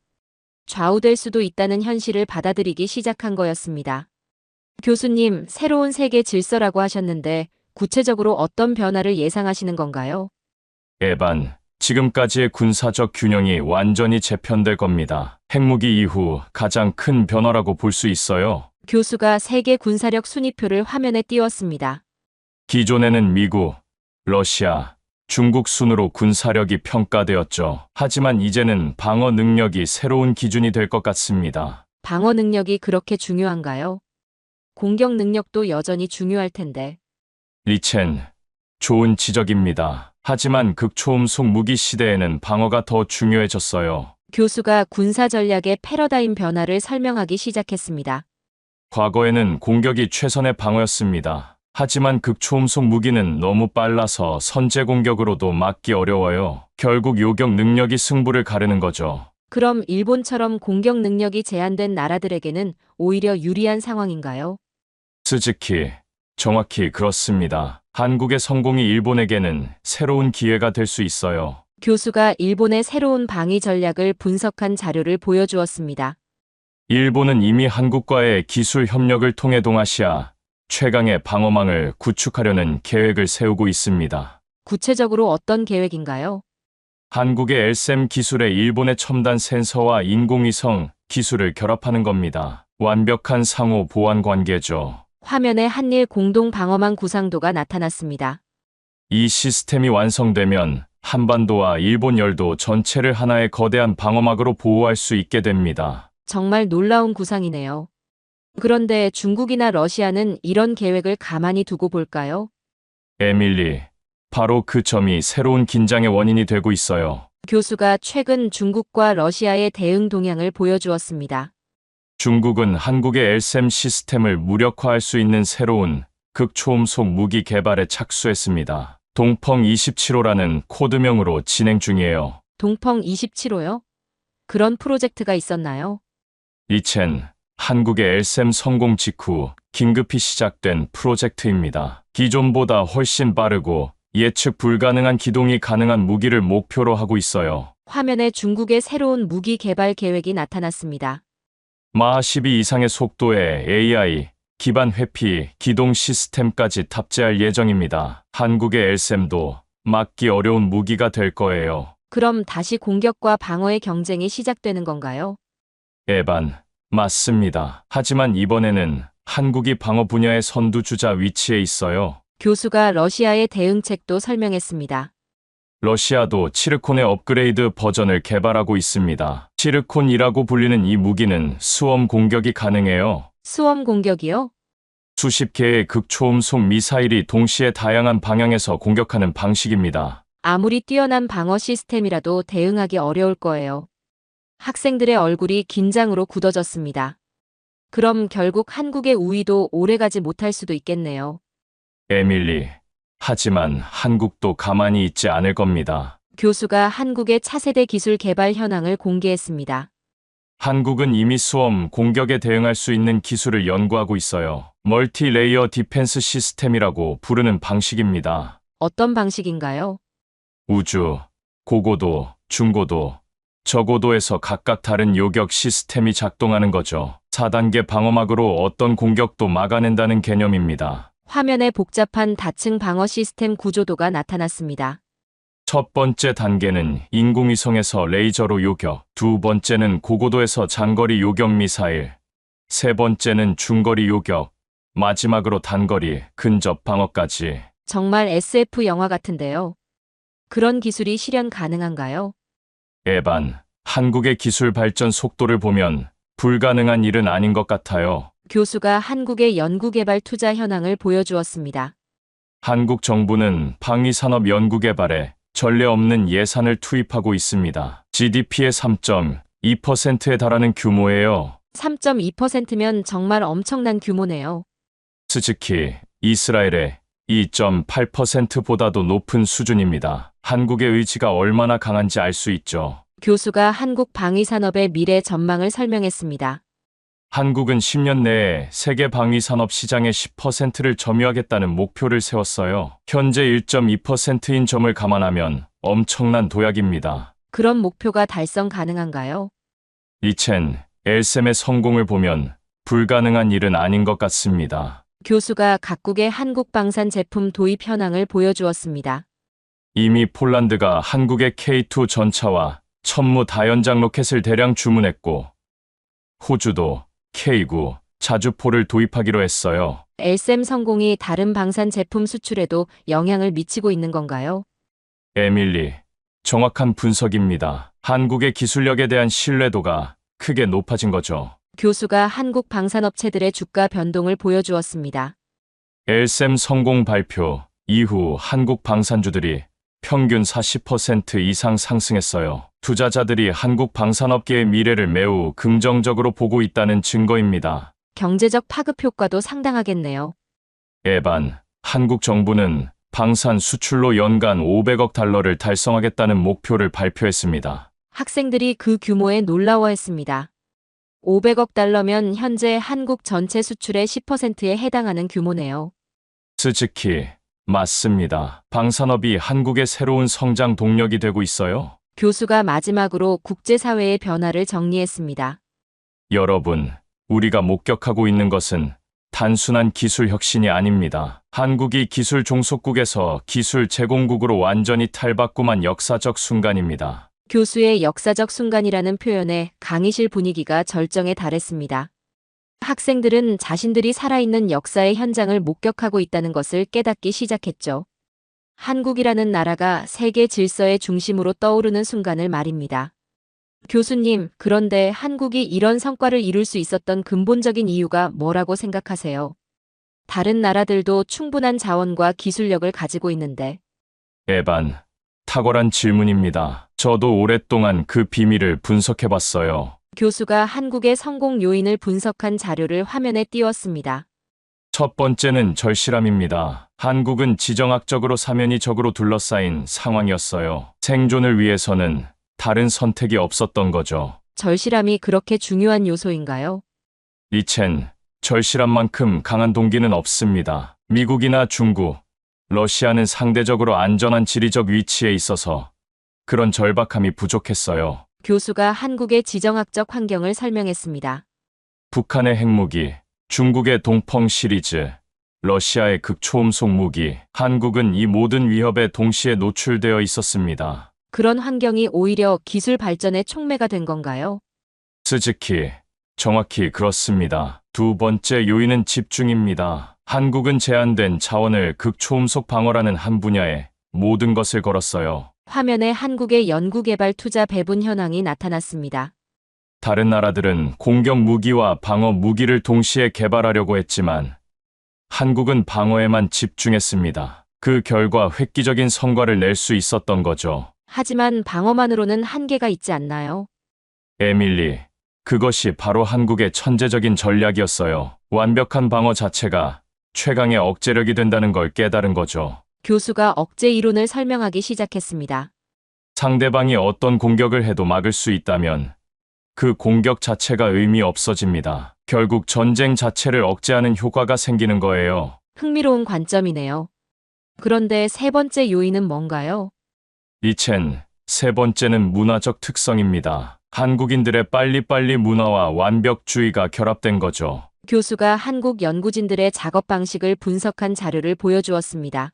좌우될 수도 있다는 현실을 받아들이기 시작한 거였습니다. 교수님, 새로운 세계 질서라고 하셨는데 구체적으로 어떤 변화를 예상하시는 건가요? 에반, 지금까지의 군사적 균형이 완전히 재편될 겁니다. 핵무기 이후 가장 큰 변화라고 볼 수 있어요. 교수가 세계 군사력 순위표를 화면에 띄웠습니다. 기존에는 미국, 러시아, 중국 순으로 군사력이 평가되었죠. 하지만 이제는 방어 능력이 새로운 기준이 될 것 같습니다. 방어 능력이 그렇게 중요한가요? 공격 능력도 여전히 중요할 텐데. 리첸, 좋은 지적입니다. 하지만 극초음속 무기 시대에는 방어가 더 중요해졌어요. 교수가 군사 전략의 패러다임 변화를 설명하기 시작했습니다. 과거에는 공격이 최선의 방어였습니다. 하지만 극초음속 무기는 너무 빨라서 선제 공격으로도 막기 어려워요. 결국 요격 능력이 승부를 가르는 거죠. 그럼 일본처럼 공격 능력이 제한된 나라들에게는 오히려 유리한 상황인가요? 스즈키, 정확히 그렇습니다. 한국의 성공이 일본에게는 새로운 기회가 될 수 있어요. 교수가 일본의 새로운 방위 전략을 분석한 자료를 보여주었습니다. 일본은 이미 한국과의 기술 협력을 통해 동아시아 최강의 방어망을 구축하려는 계획을 세우고 있습니다. 구체적으로 어떤 계획인가요? 한국의 LSM 기술에 일본의 첨단 센서와 인공위성 기술을 결합하는 겁니다. 완벽한 상호 보완 관계죠. 화면에 한일 공동 방어망 구상도가 나타났습니다. 이 시스템이 완성되면 한반도와 일본 열도 전체를 하나의 거대한 방어막으로 보호할 수 있게 됩니다. 정말 놀라운 구상이네요. 그런데 중국이나 러시아는 이런 계획을 가만히 두고 볼까요? 에밀리, 바로 그 점이 새로운 긴장의 원인이 되고 있어요. 교수가 최근 중국과 러시아의 대응 동향을 보여주었습니다. 중국은 한국의 LSM 시스템을 무력화할 수 있는 새로운 극초음속 무기 개발에 착수했습니다. 동펑 27호라는 코드명으로 진행 중이에요. 동펑 27호요? 그런 프로젝트가 있었나요? 리첸, 한국의 LSM 성공 직후 긴급히 시작된 프로젝트입니다. 기존보다 훨씬 빠르고 예측 불가능한 기동이 가능한 무기를 목표로 하고 있어요. 화면에 중국의 새로운 무기 개발 계획이 나타났습니다. 마하 12 이상의 속도의 AI 기반 회피 기동 시스템까지 탑재할 예정입니다. 한국의 LSM도 막기 어려운 무기가 될 거예요. 그럼 다시 공격과 방어의 경쟁이 시작되는 건가요? 에반, 맞습니다. 하지만 이번에는 한국이 방어 분야의 선두주자 위치에 있어요. 교수가 러시아의 대응책도 설명했습니다. 러시아도 치르콘의 업그레이드 버전을 개발하고 있습니다. 치르콘이라고 불리는 이 무기는 수험 공격이 가능해요. 수험 공격이요? 수십 개의 극초음속 미사일이 동시에 다양한 방향에서 공격하는 방식입니다. 아무리 뛰어난 방어 시스템이라도 대응하기 어려울 거예요. 학생들의 얼굴이 긴장으로 굳어졌습니다. 그럼 결국 한국의 우위도 오래가지 못할 수도 있겠네요. 에밀리, 하지만 한국도 가만히 있지 않을 겁니다. 교수가 한국의 차세대 기술 개발 현황을 공개했습니다. 한국은 이미 수험 공격에 대응할 수 있는 기술을 연구하고 있어요. 멀티레이어 디펜스 시스템이라고 부르는 방식입니다. 어떤 방식인가요? 우주, 고고도, 중고도, 저고도에서 각각 다른 요격 시스템이 작동하는 거죠. 4단계 방어막으로 어떤 공격도 막아낸다는 개념입니다. 화면에 복잡한 다층 방어 시스템 구조도가 나타났습니다. 첫 번째 단계는 인공위성에서 레이저로 요격, 두 번째는 고고도에서 장거리 요격 미사일, 세 번째는 중거리 요격, 마지막으로 단거리, 근접 방어까지. 정말 SF 영화 같은데요. 그런 기술이 실현 가능한가요? 에반, 한국의 기술 발전 속도를 보면 불가능한 일은 아닌 것 같아요. 교수가 한국의 연구개발 투자 현황을 보여주었습니다. 한국 정부는 방위산업 연구개발에 전례 없는 예산을 투입하고 있습니다. GDP의 3.2%에 달하는 규모예요. 3.2%면 정말 엄청난 규모네요. 스즈키, 이스라엘의 2.8%보다도 높은 수준입니다. 한국의 의지가 얼마나 강한지 알 수 있죠. 교수가 한국 방위산업의 미래 전망을 설명했습니다. 한국은 10년 내에 세계 방위산업 시장의 10%를 점유하겠다는 목표를 세웠어요. 현재 1.2%인 점을 감안하면 엄청난 도약입니다. 그런 목표가 달성 가능한가요? 이첸, 엘셈의 성공을 보면 불가능한 일은 아닌 것 같습니다. 교수가 각국의 한국 방산 제품 도입 현황을 보여주었습니다. 이미 폴란드가 한국의 K2 전차와 천무 다연장 로켓을 대량 주문했고, 호주도 K9 자주포를 도입하기로 했어요. 엘셈 성공이 다른 방산 제품 수출에도 영향을 미치고 있는 건가요? 에밀리, 정확한 분석입니다. 한국의 기술력에 대한 신뢰도가 크게 높아진 거죠. 교수가 한국 방산업체들의 주가 변동을 보여주었습니다. 엘셈 성공 발표 이후 한국 방산주들이 평균 40% 이상 상승했어요. 투자자들이 한국 방산업계의 미래를 매우 긍정적으로 보고 있다는 증거입니다. 경제적 파급 효과도 상당하겠네요. 에반, 한국 정부는 방산 수출로 연간 500억 달러를 달성하겠다는 목표를 발표했습니다. 학생들이 그 규모에 놀라워했습니다. 500억 달러면 현재 한국 전체 수출의 10%에 해당하는 규모네요. 스즈키, 맞습니다. 방산업이 한국의 새로운 성장 동력이 되고 있어요. 교수가 마지막으로 국제사회의 변화를 정리했습니다. 여러분, 우리가 목격하고 있는 것은 단순한 기술 혁신이 아닙니다. 한국이 기술 종속국에서 기술 제공국으로 완전히 탈바꿈한 역사적 순간입니다. 교수의 역사적 순간이라는 표현에 강의실 분위기가 절정에 달했습니다. 학생들은 자신들이 살아있는 역사의 현장을 목격하고 있다는 것을 깨닫기 시작했죠. 한국이라는 나라가 세계 질서의 중심으로 떠오르는 순간을 말입니다. 교수님, 그런데 한국이 이런 성과를 이룰 수 있었던 근본적인 이유가 뭐라고 생각하세요? 다른 나라들도 충분한 자원과 기술력을 가지고 있는데. 에반, 탁월한 질문입니다. 저도 오랫동안 그 비밀을 분석해봤어요. 교수가 한국의 성공 요인을 분석한 자료를 화면에 띄웠습니다. 첫 번째는 절실함입니다. 한국은 지정학적으로 사면이 적으로 둘러싸인 상황이었어요. 생존을 위해서는 다른 선택이 없었던 거죠. 절실함이 그렇게 중요한 요소인가요? 이첸, 절실함만큼 강한 동기는 없습니다. 미국이나 중국, 러시아는 상대적으로 안전한 지리적 위치에 있어서 그런 절박함이 부족했어요. 교수가 한국의 지정학적 환경을 설명했습니다. 북한의 핵무기, 중국의 동펑 시리즈, 러시아의 극초음속 무기, 한국은 이 모든 위협에 동시에 노출되어 있었습니다. 그런 환경이 오히려 기술 발전의 촉매가 된 건가요? 스즈키, 정확히 그렇습니다. 두 번째 요인은 집중입니다. 한국은 제한된 자원을 극초음속 방어라는 한 분야에 모든 것을 걸었어요. 화면에 한국의 연구개발 투자 배분 현황이 나타났습니다. 다른 나라들은 공격 무기와 방어 무기를 동시에 개발하려고 했지만 한국은 방어에만 집중했습니다. 그 결과 획기적인 성과를 낼 수 있었던 거죠. 하지만 방어만으로는 한계가 있지 않나요? 에밀리, 그것이 바로 한국의 천재적인 전략이었어요. 완벽한 방어 자체가 최강의 억제력이 된다는 걸 깨달은 거죠. 교수가 억제 이론을 설명하기 시작했습니다. 상대방이 어떤 공격을 해도 막을 수 있다면 그 공격 자체가 의미 없어집니다. 결국 전쟁 자체를 억제하는 효과가 생기는 거예요. 흥미로운 관점이네요. 그런데 세 번째 요인은 뭔가요? 리첸, 세 번째는 문화적 특성입니다. 한국인들의 빨리빨리 문화와 완벽주의가 결합된 거죠. 교수가 한국 연구진들의 작업 방식을 분석한 자료를 보여주었습니다.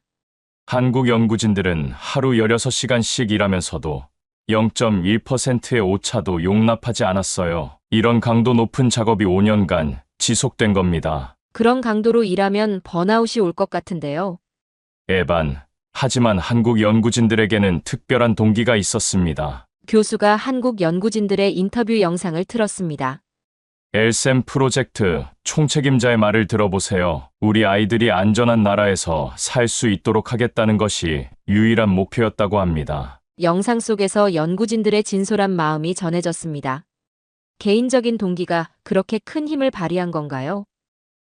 한국 연구진들은 하루 16시간씩 일하면서도 0.1%의 오차도 용납하지 않았어요. 이런 강도 높은 작업이 5년간 지속된 겁니다. 그런 강도로 일하면 번아웃이 올 것 같은데요. 에반. 하지만 한국 연구진들에게는 특별한 동기가 있었습니다. 교수가 한국 연구진들의 인터뷰 영상을 틀었습니다. 엘셈 프로젝트 총책임자의 말을 들어보세요. 우리 아이들이 안전한 나라에서 살 수 있도록 하겠다는 것이 유일한 목표였다고 합니다. 영상 속에서 연구진들의 진솔한 마음이 전해졌습니다. 개인적인 동기가 그렇게 큰 힘을 발휘한 건가요?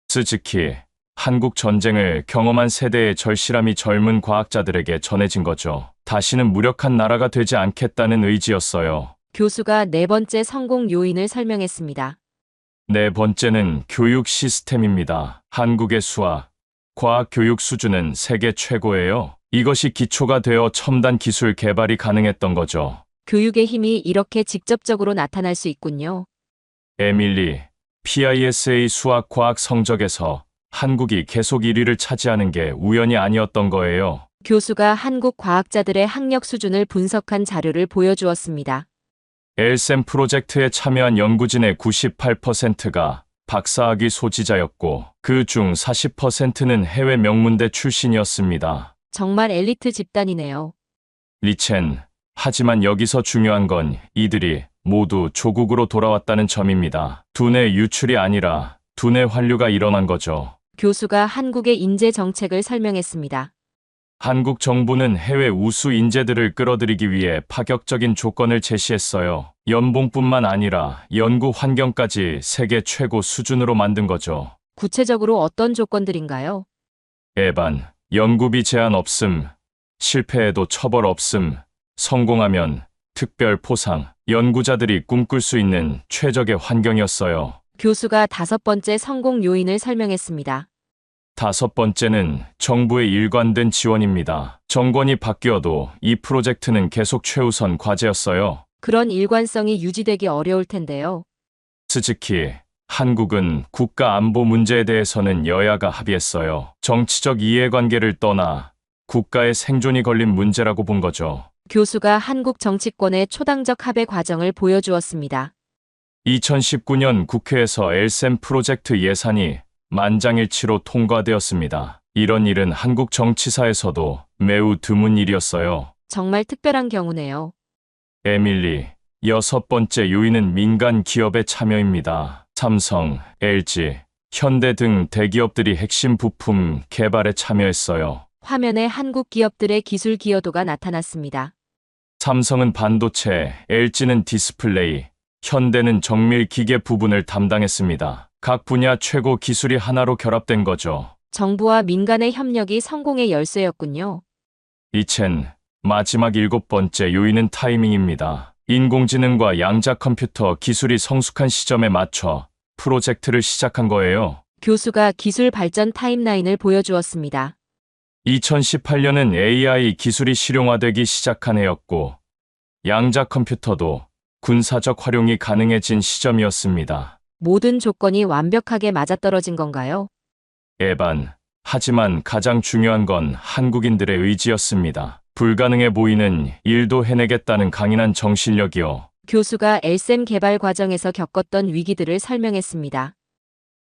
스즈키, 한국 전쟁을 경험한 세대의 절실함이 젊은 과학자들에게 전해진 거죠. 다시는 무력한 나라가 되지 않겠다는 의지였어요. 교수가 네 번째 성공 요인을 설명했습니다. 네 번째는 교육 시스템입니다. 한국의 수학, 과학 교육 수준은 세계 최고예요. 이것이 기초가 되어 첨단 기술 개발이 가능했던 거죠. 교육의 힘이 이렇게 직접적으로 나타날 수 있군요. 에밀리, PISA 수학 과학 성적에서 한국이 계속 1위를 차지하는 게 우연이 아니었던 거예요. 교수가 한국 과학자들의 학력 수준을 분석한 자료를 보여주었습니다. 엘셈 프로젝트에 참여한 연구진의 98%가 박사학위 소지자였고 그 중 40%는 해외 명문대 출신이었습니다. 정말 엘리트 집단이네요. 리첸, 하지만 여기서 중요한 건 이들이 모두 조국으로 돌아왔다는 점입니다. 두뇌 유출이 아니라 두뇌 환류가 일어난 거죠. 교수가 한국의 인재 정책을 설명했습니다. 한국 정부는 해외 우수 인재들을 끌어들이기 위해 파격적인 조건을 제시했어요. 연봉뿐만 아니라 연구 환경까지 세계 최고 수준으로 만든 거죠. 구체적으로 어떤 조건들인가요? 에반, 연구비 제한 없음, 실패해도 처벌 없음, 성공하면 특별 포상, 연구자들이 꿈꿀 수 있는 최적의 환경이었어요. 교수가 다섯 번째 성공 요인을 설명했습니다. 다섯 번째는 정부의 일관된 지원입니다. 정권이 바뀌어도 이 프로젝트는 계속 최우선 과제였어요. 그런 일관성이 유지되기 어려울 텐데요. 스즈키, 한국은 국가 안보 문제에 대해서는 여야가 합의했어요. 정치적 이해관계를 떠나 국가의 생존이 걸린 문제라고 본 거죠. 교수가 한국 정치권의 초당적 합의 과정을 보여주었습니다. 2019년 국회에서 엘셈 프로젝트 예산이 만장일치로 통과되었습니다. 이런 일은 한국 정치사에서도 매우 드문 일이었어요. 정말 특별한 경우네요. 에밀리, 여섯 번째 요인은 민간 기업의 참여입니다. 삼성, LG, 현대 등 대기업들이 핵심 부품 개발에 참여했어요. 화면에 한국 기업들의 기술 기여도가 나타났습니다. 삼성은 반도체, LG는 디스플레이, 현대는 정밀 기계 부분을 담당했습니다. 각 분야 최고 기술이 하나로 결합된 거죠. 정부와 민간의 협력이 성공의 열쇠였군요. 리첸, 마지막 일곱 번째 요인은 타이밍입니다. 인공지능과 양자 컴퓨터 기술이 성숙한 시점에 맞춰 프로젝트를 시작한 거예요. 교수가 기술 발전 타임라인을 보여주었습니다. 2018년은 AI 기술이 실용화되기 시작한 해였고, 양자 컴퓨터도 군사적 활용이 가능해진 시점이었습니다. 모든 조건이 완벽하게 맞아떨어진 건가요? 에반, 하지만 가장 중요한 건 한국인들의 의지였습니다. 불가능해 보이는 일도 해내겠다는 강인한 정신력이요. 교수가 엘셈 개발 과정에서 겪었던 위기들을 설명했습니다.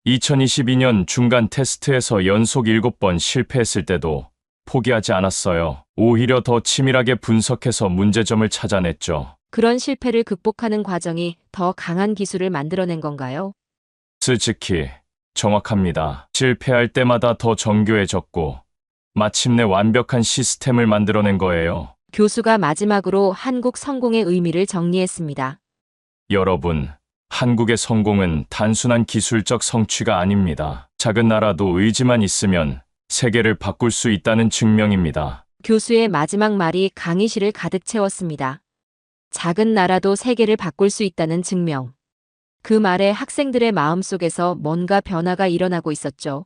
2022년 중간 테스트에서 연속 7번 실패했을 때도 포기하지 않았어요. 오히려 더 치밀하게 분석해서 문제점을 찾아냈죠. 그런 실패를 극복하는 과정이 더 강한 기술을 만들어낸 건가요? 스즈키, 정확합니다. 실패할 때마다 더 정교해졌고 마침내 완벽한 시스템을 만들어낸 거예요. 교수가 마지막으로 한국 성공의 의미를 정리했습니다. 여러분, 한국의 성공은 단순한 기술적 성취가 아닙니다. 작은 나라도 의지만 있으면 세계를 바꿀 수 있다는 증명입니다. 교수의 마지막 말이 강의실을 가득 채웠습니다. 작은 나라도 세계를 바꿀 수 있다는 증명. 그 말에 학생들의 마음속에서 뭔가 변화가 일어나고 있었죠.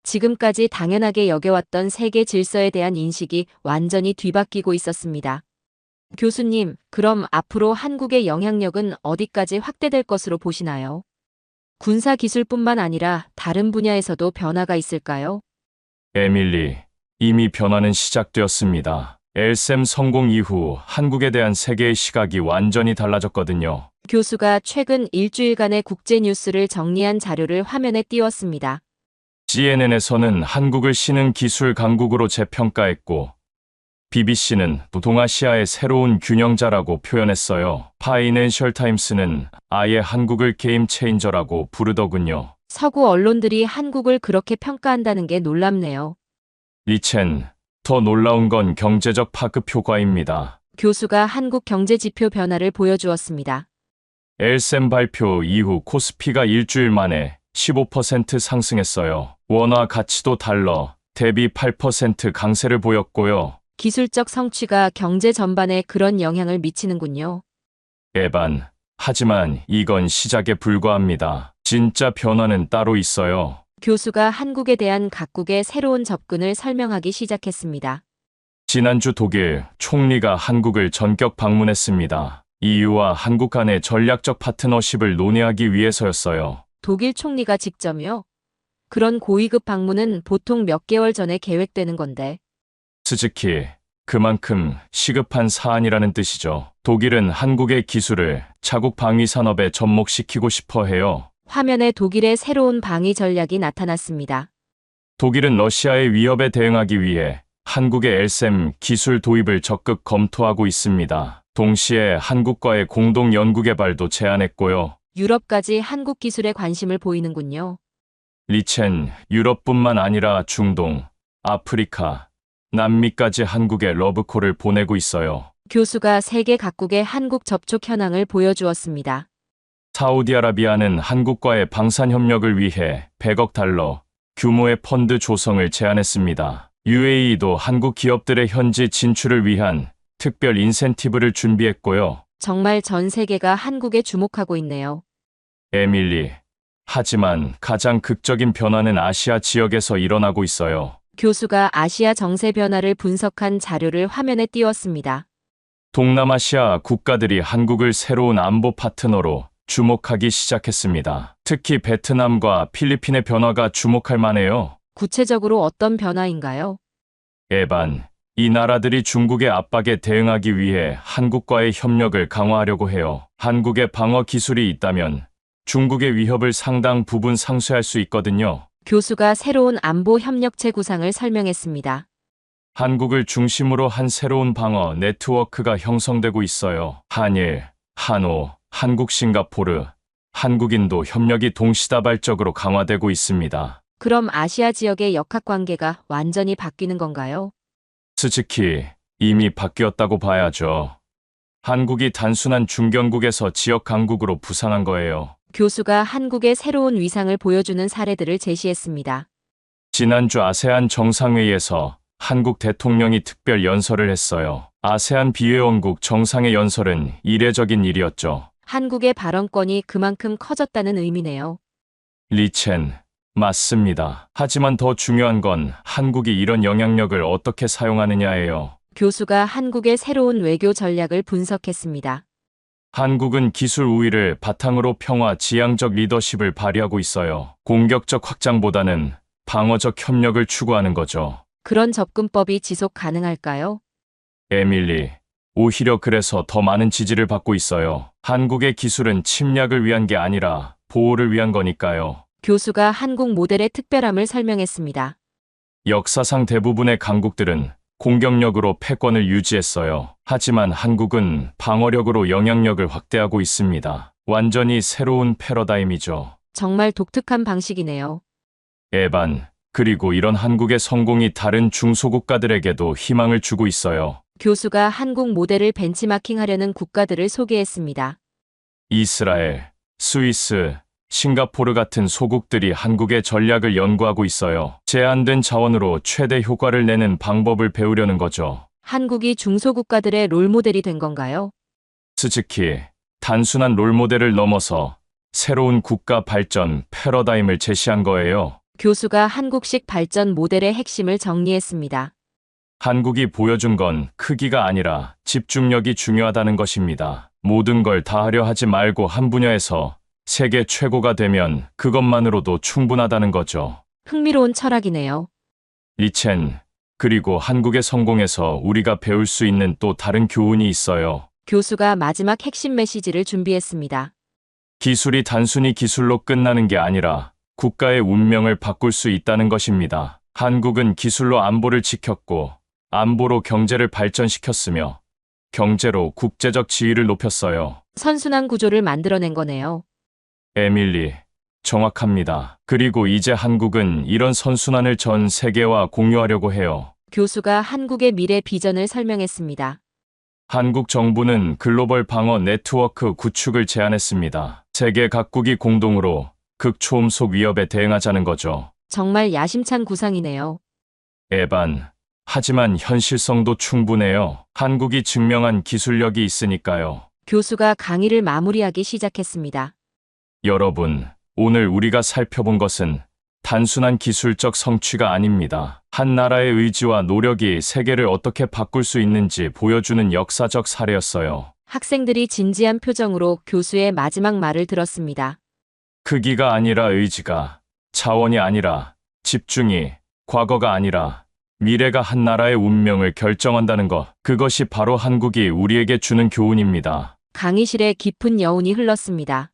지금까지 당연하게 여겨왔던 세계 질서에 대한 인식이 완전히 뒤바뀌고 있었습니다. 교수님, 그럼 앞으로 한국의 영향력은 어디까지 확대될 것으로 보시나요? 군사 기술뿐만 아니라 다른 분야에서도 변화가 있을까요? 에밀리, 이미 변화는 시작되었습니다. 엘셈 성공 이후 한국에 대한 세계의 시각이 완전히 달라졌거든요. 교수가 최근 일주일간의 국제 뉴스를 정리한 자료를 화면에 띄웠습니다. CNN에서는 한국을 신흥 기술 강국으로 재평가했고, BBC는 동아시아의 새로운 균형자라고 표현했어요. 파이낸셜 타임스는 아예 한국을 게임 체인저라고 부르더군요. 서구 언론들이 한국을 그렇게 평가한다는 게 놀랍네요. 리첸, 더 놀라운 건 경제적 파급 효과입니다. 교수가 한국 경제 지표 변화를 보여주었습니다. 엘셈 발표 이후 코스피가 일주일 만에 15% 상승했어요. 원화 가치도 달러 대비 8% 강세를 보였고요. 기술적 성취가 경제 전반에 그런 영향을 미치는군요. 에반, 하지만 이건 시작에 불과합니다. 진짜 변화는 따로 있어요. 교수가 한국에 대한 각국의 새로운 접근을 설명하기 시작했습니다. 지난주 독일 총리가 한국을 전격 방문했습니다. EU와 한국 간의 전략적 파트너십을 논의하기 위해서였어요. 독일 총리가 직접요? 그런 고위급 방문은 보통 몇 개월 전에 계획되는 건데. 스즈키, 그만큼 시급한 사안이라는 뜻이죠. 독일은 한국의 기술을 자국 방위 산업에 접목시키고 싶어 해요. 화면에 독일의 새로운 방위 전략이 나타났습니다. 독일은 러시아의 위협에 대응하기 위해 한국의 엘셈 기술 도입을 적극 검토하고 있습니다. 동시에 한국과의 공동 연구개발도 제안했고요. 유럽까지 한국 기술에 관심을 보이는군요. 리첸, 유럽뿐만 아니라 중동, 아프리카, 남미까지 한국에 러브콜을 보내고 있어요. 교수가 세계 각국의 한국 접촉 현황을 보여주었습니다. 사우디아라비아는 한국과의 방산협력을 위해 100억 달러 규모의 펀드 조성을 제안했습니다. UAE도 한국 기업들의 현지 진출을 위한 특별 인센티브를 준비했고요. 정말 전 세계가 한국에 주목하고 있네요. 에밀리, 하지만 가장 극적인 변화는 아시아 지역에서 일어나고 있어요. 교수가 아시아 정세 변화를 분석한 자료를 화면에 띄웠습니다. 동남아시아 국가들이 한국을 새로운 안보 파트너로 주목하기 시작했습니다. 특히 베트남과 필리핀의 변화가 주목할 만해요. 구체적으로 어떤 변화인가요? 에반, 이 나라들이 중국의 압박에 대응하기 위해 한국과의 협력을 강화하려고 해요. 한국의 방어 기술이 있다면 중국의 위협을 상당 부분 상쇄할 수 있거든요. 교수가 새로운 안보 협력체 구상을 설명했습니다. 한국을 중심으로 한 새로운 방어 네트워크가 형성되고 있어요. 한일, 한오, 한국 싱가포르, 한국인도 협력이 동시다발적으로 강화되고 있습니다. 그럼 아시아 지역의 역학관계가 완전히 바뀌는 건가요? 스즈키, 이미 바뀌었다고 봐야죠. 한국이 단순한 중견국에서 지역 강국으로 부상한 거예요. 교수가 한국의 새로운 위상을 보여주는 사례들을 제시했습니다. 지난주 아세안 정상회의에서 한국 대통령이 특별 연설을 했어요. 아세안 비회원국 정상의 연설은 이례적인 일이었죠. 한국의 발언권이 그만큼 커졌다는 의미네요. 리첸, 맞습니다. 하지만 더 중요한 건 한국이 이런 영향력을 어떻게 사용하느냐예요. 교수가 한국의 새로운 외교 전략을 분석했습니다. 한국은 기술 우위를 바탕으로 평화 지향적 리더십을 발휘하고 있어요. 공격적 확장보다는 방어적 협력을 추구하는 거죠. 그런 접근법이 지속 가능할까요? 에밀리, 오히려 그래서 더 많은 지지를 받고 있어요. 한국의 기술은 침략을 위한 게 아니라 보호를 위한 거니까요. 교수가 한국 모델의 특별함을 설명했습니다. 역사상 대부분의 강국들은 공격력으로 패권을 유지했어요. 하지만 한국은 방어력으로 영향력을 확대하고 있습니다. 완전히 새로운 패러다임이죠. 정말 독특한 방식이네요. 에반, 그리고 이런 한국의 성공이 다른 중소국가들에게도 희망을 주고 있어요. 교수가 한국 모델을 벤치마킹하려는 국가들을 소개했습니다. 이스라엘, 스위스, 싱가포르 같은 소국들이 한국의 전략을 연구하고 있어요. 제한된 자원으로 최대 효과를 내는 방법을 배우려는 거죠. 한국이 중소국가들의 롤모델이 된 건가요? 스즈키, 단순한 롤모델을 넘어서 새로운 국가 발전 패러다임을 제시한 거예요. 교수가 한국식 발전 모델의 핵심을 정리했습니다. 한국이 보여준 건 크기가 아니라 집중력이 중요하다는 것입니다. 모든 걸 다 하려 하지 말고 한 분야에서 세계 최고가 되면 그것만으로도 충분하다는 거죠. 흥미로운 철학이네요. 리첸, 그리고 한국의 성공에서 우리가 배울 수 있는 또 다른 교훈이 있어요. 교수가 마지막 핵심 메시지를 준비했습니다. 기술이 단순히 기술로 끝나는 게 아니라 국가의 운명을 바꿀 수 있다는 것입니다. 한국은 기술로 안보를 지켰고 안보로 경제를 발전시켰으며 경제로 국제적 지위를 높였어요. 선순환 구조를 만들어낸 거네요. 에밀리, 정확합니다. 그리고 이제 한국은 이런 선순환을 전 세계와 공유하려고 해요. 교수가 한국의 미래 비전을 설명했습니다. 한국 정부는 글로벌 방어 네트워크 구축을 제안했습니다. 세계 각국이 공동으로 극초음속 위협에 대응하자는 거죠. 정말 야심찬 구상이네요. 에반. 하지만 현실성도 충분해요. 한국이 증명한 기술력이 있으니까요. 교수가 강의를 마무리하기 시작했습니다. 여러분, 오늘 우리가 살펴본 것은 단순한 기술적 성취가 아닙니다. 한 나라의 의지와 노력이 세계를 어떻게 바꿀 수 있는지 보여주는 역사적 사례였어요. 학생들이 진지한 표정으로 교수의 마지막 말을 들었습니다. 크기가 아니라 의지가, 자원이 아니라 집중이, 과거가 아니라 미래가 한 나라의 운명을 결정한다는 것, 그것이 바로 한국이 우리에게 주는 교훈입니다. 강의실에 깊은 여운이 흘렀습니다.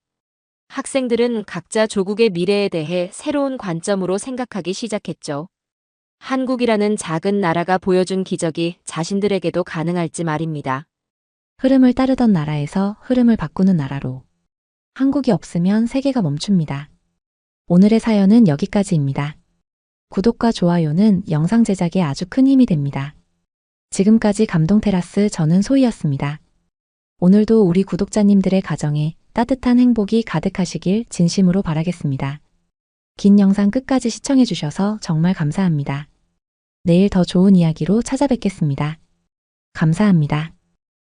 학생들은 각자 조국의 미래에 대해 새로운 관점으로 생각하기 시작했죠. 한국이라는 작은 나라가 보여준 기적이 자신들에게도 가능할지 말입니다. 흐름을 따르던 나라에서 흐름을 바꾸는 나라로. 한국이 없으면 세계가 멈춥니다. 오늘의 사연은 여기까지입니다. 구독과 좋아요는 영상 제작에 아주 큰 힘이 됩니다. 지금까지 감동테라스 저는 소희였습니다. 오늘도 우리 구독자님들의 가정에 따뜻한 행복이 가득하시길 진심으로 바라겠습니다. 긴 영상 끝까지 시청해주셔서 정말 감사합니다. 내일 더 좋은 이야기로 찾아뵙겠습니다. 감사합니다.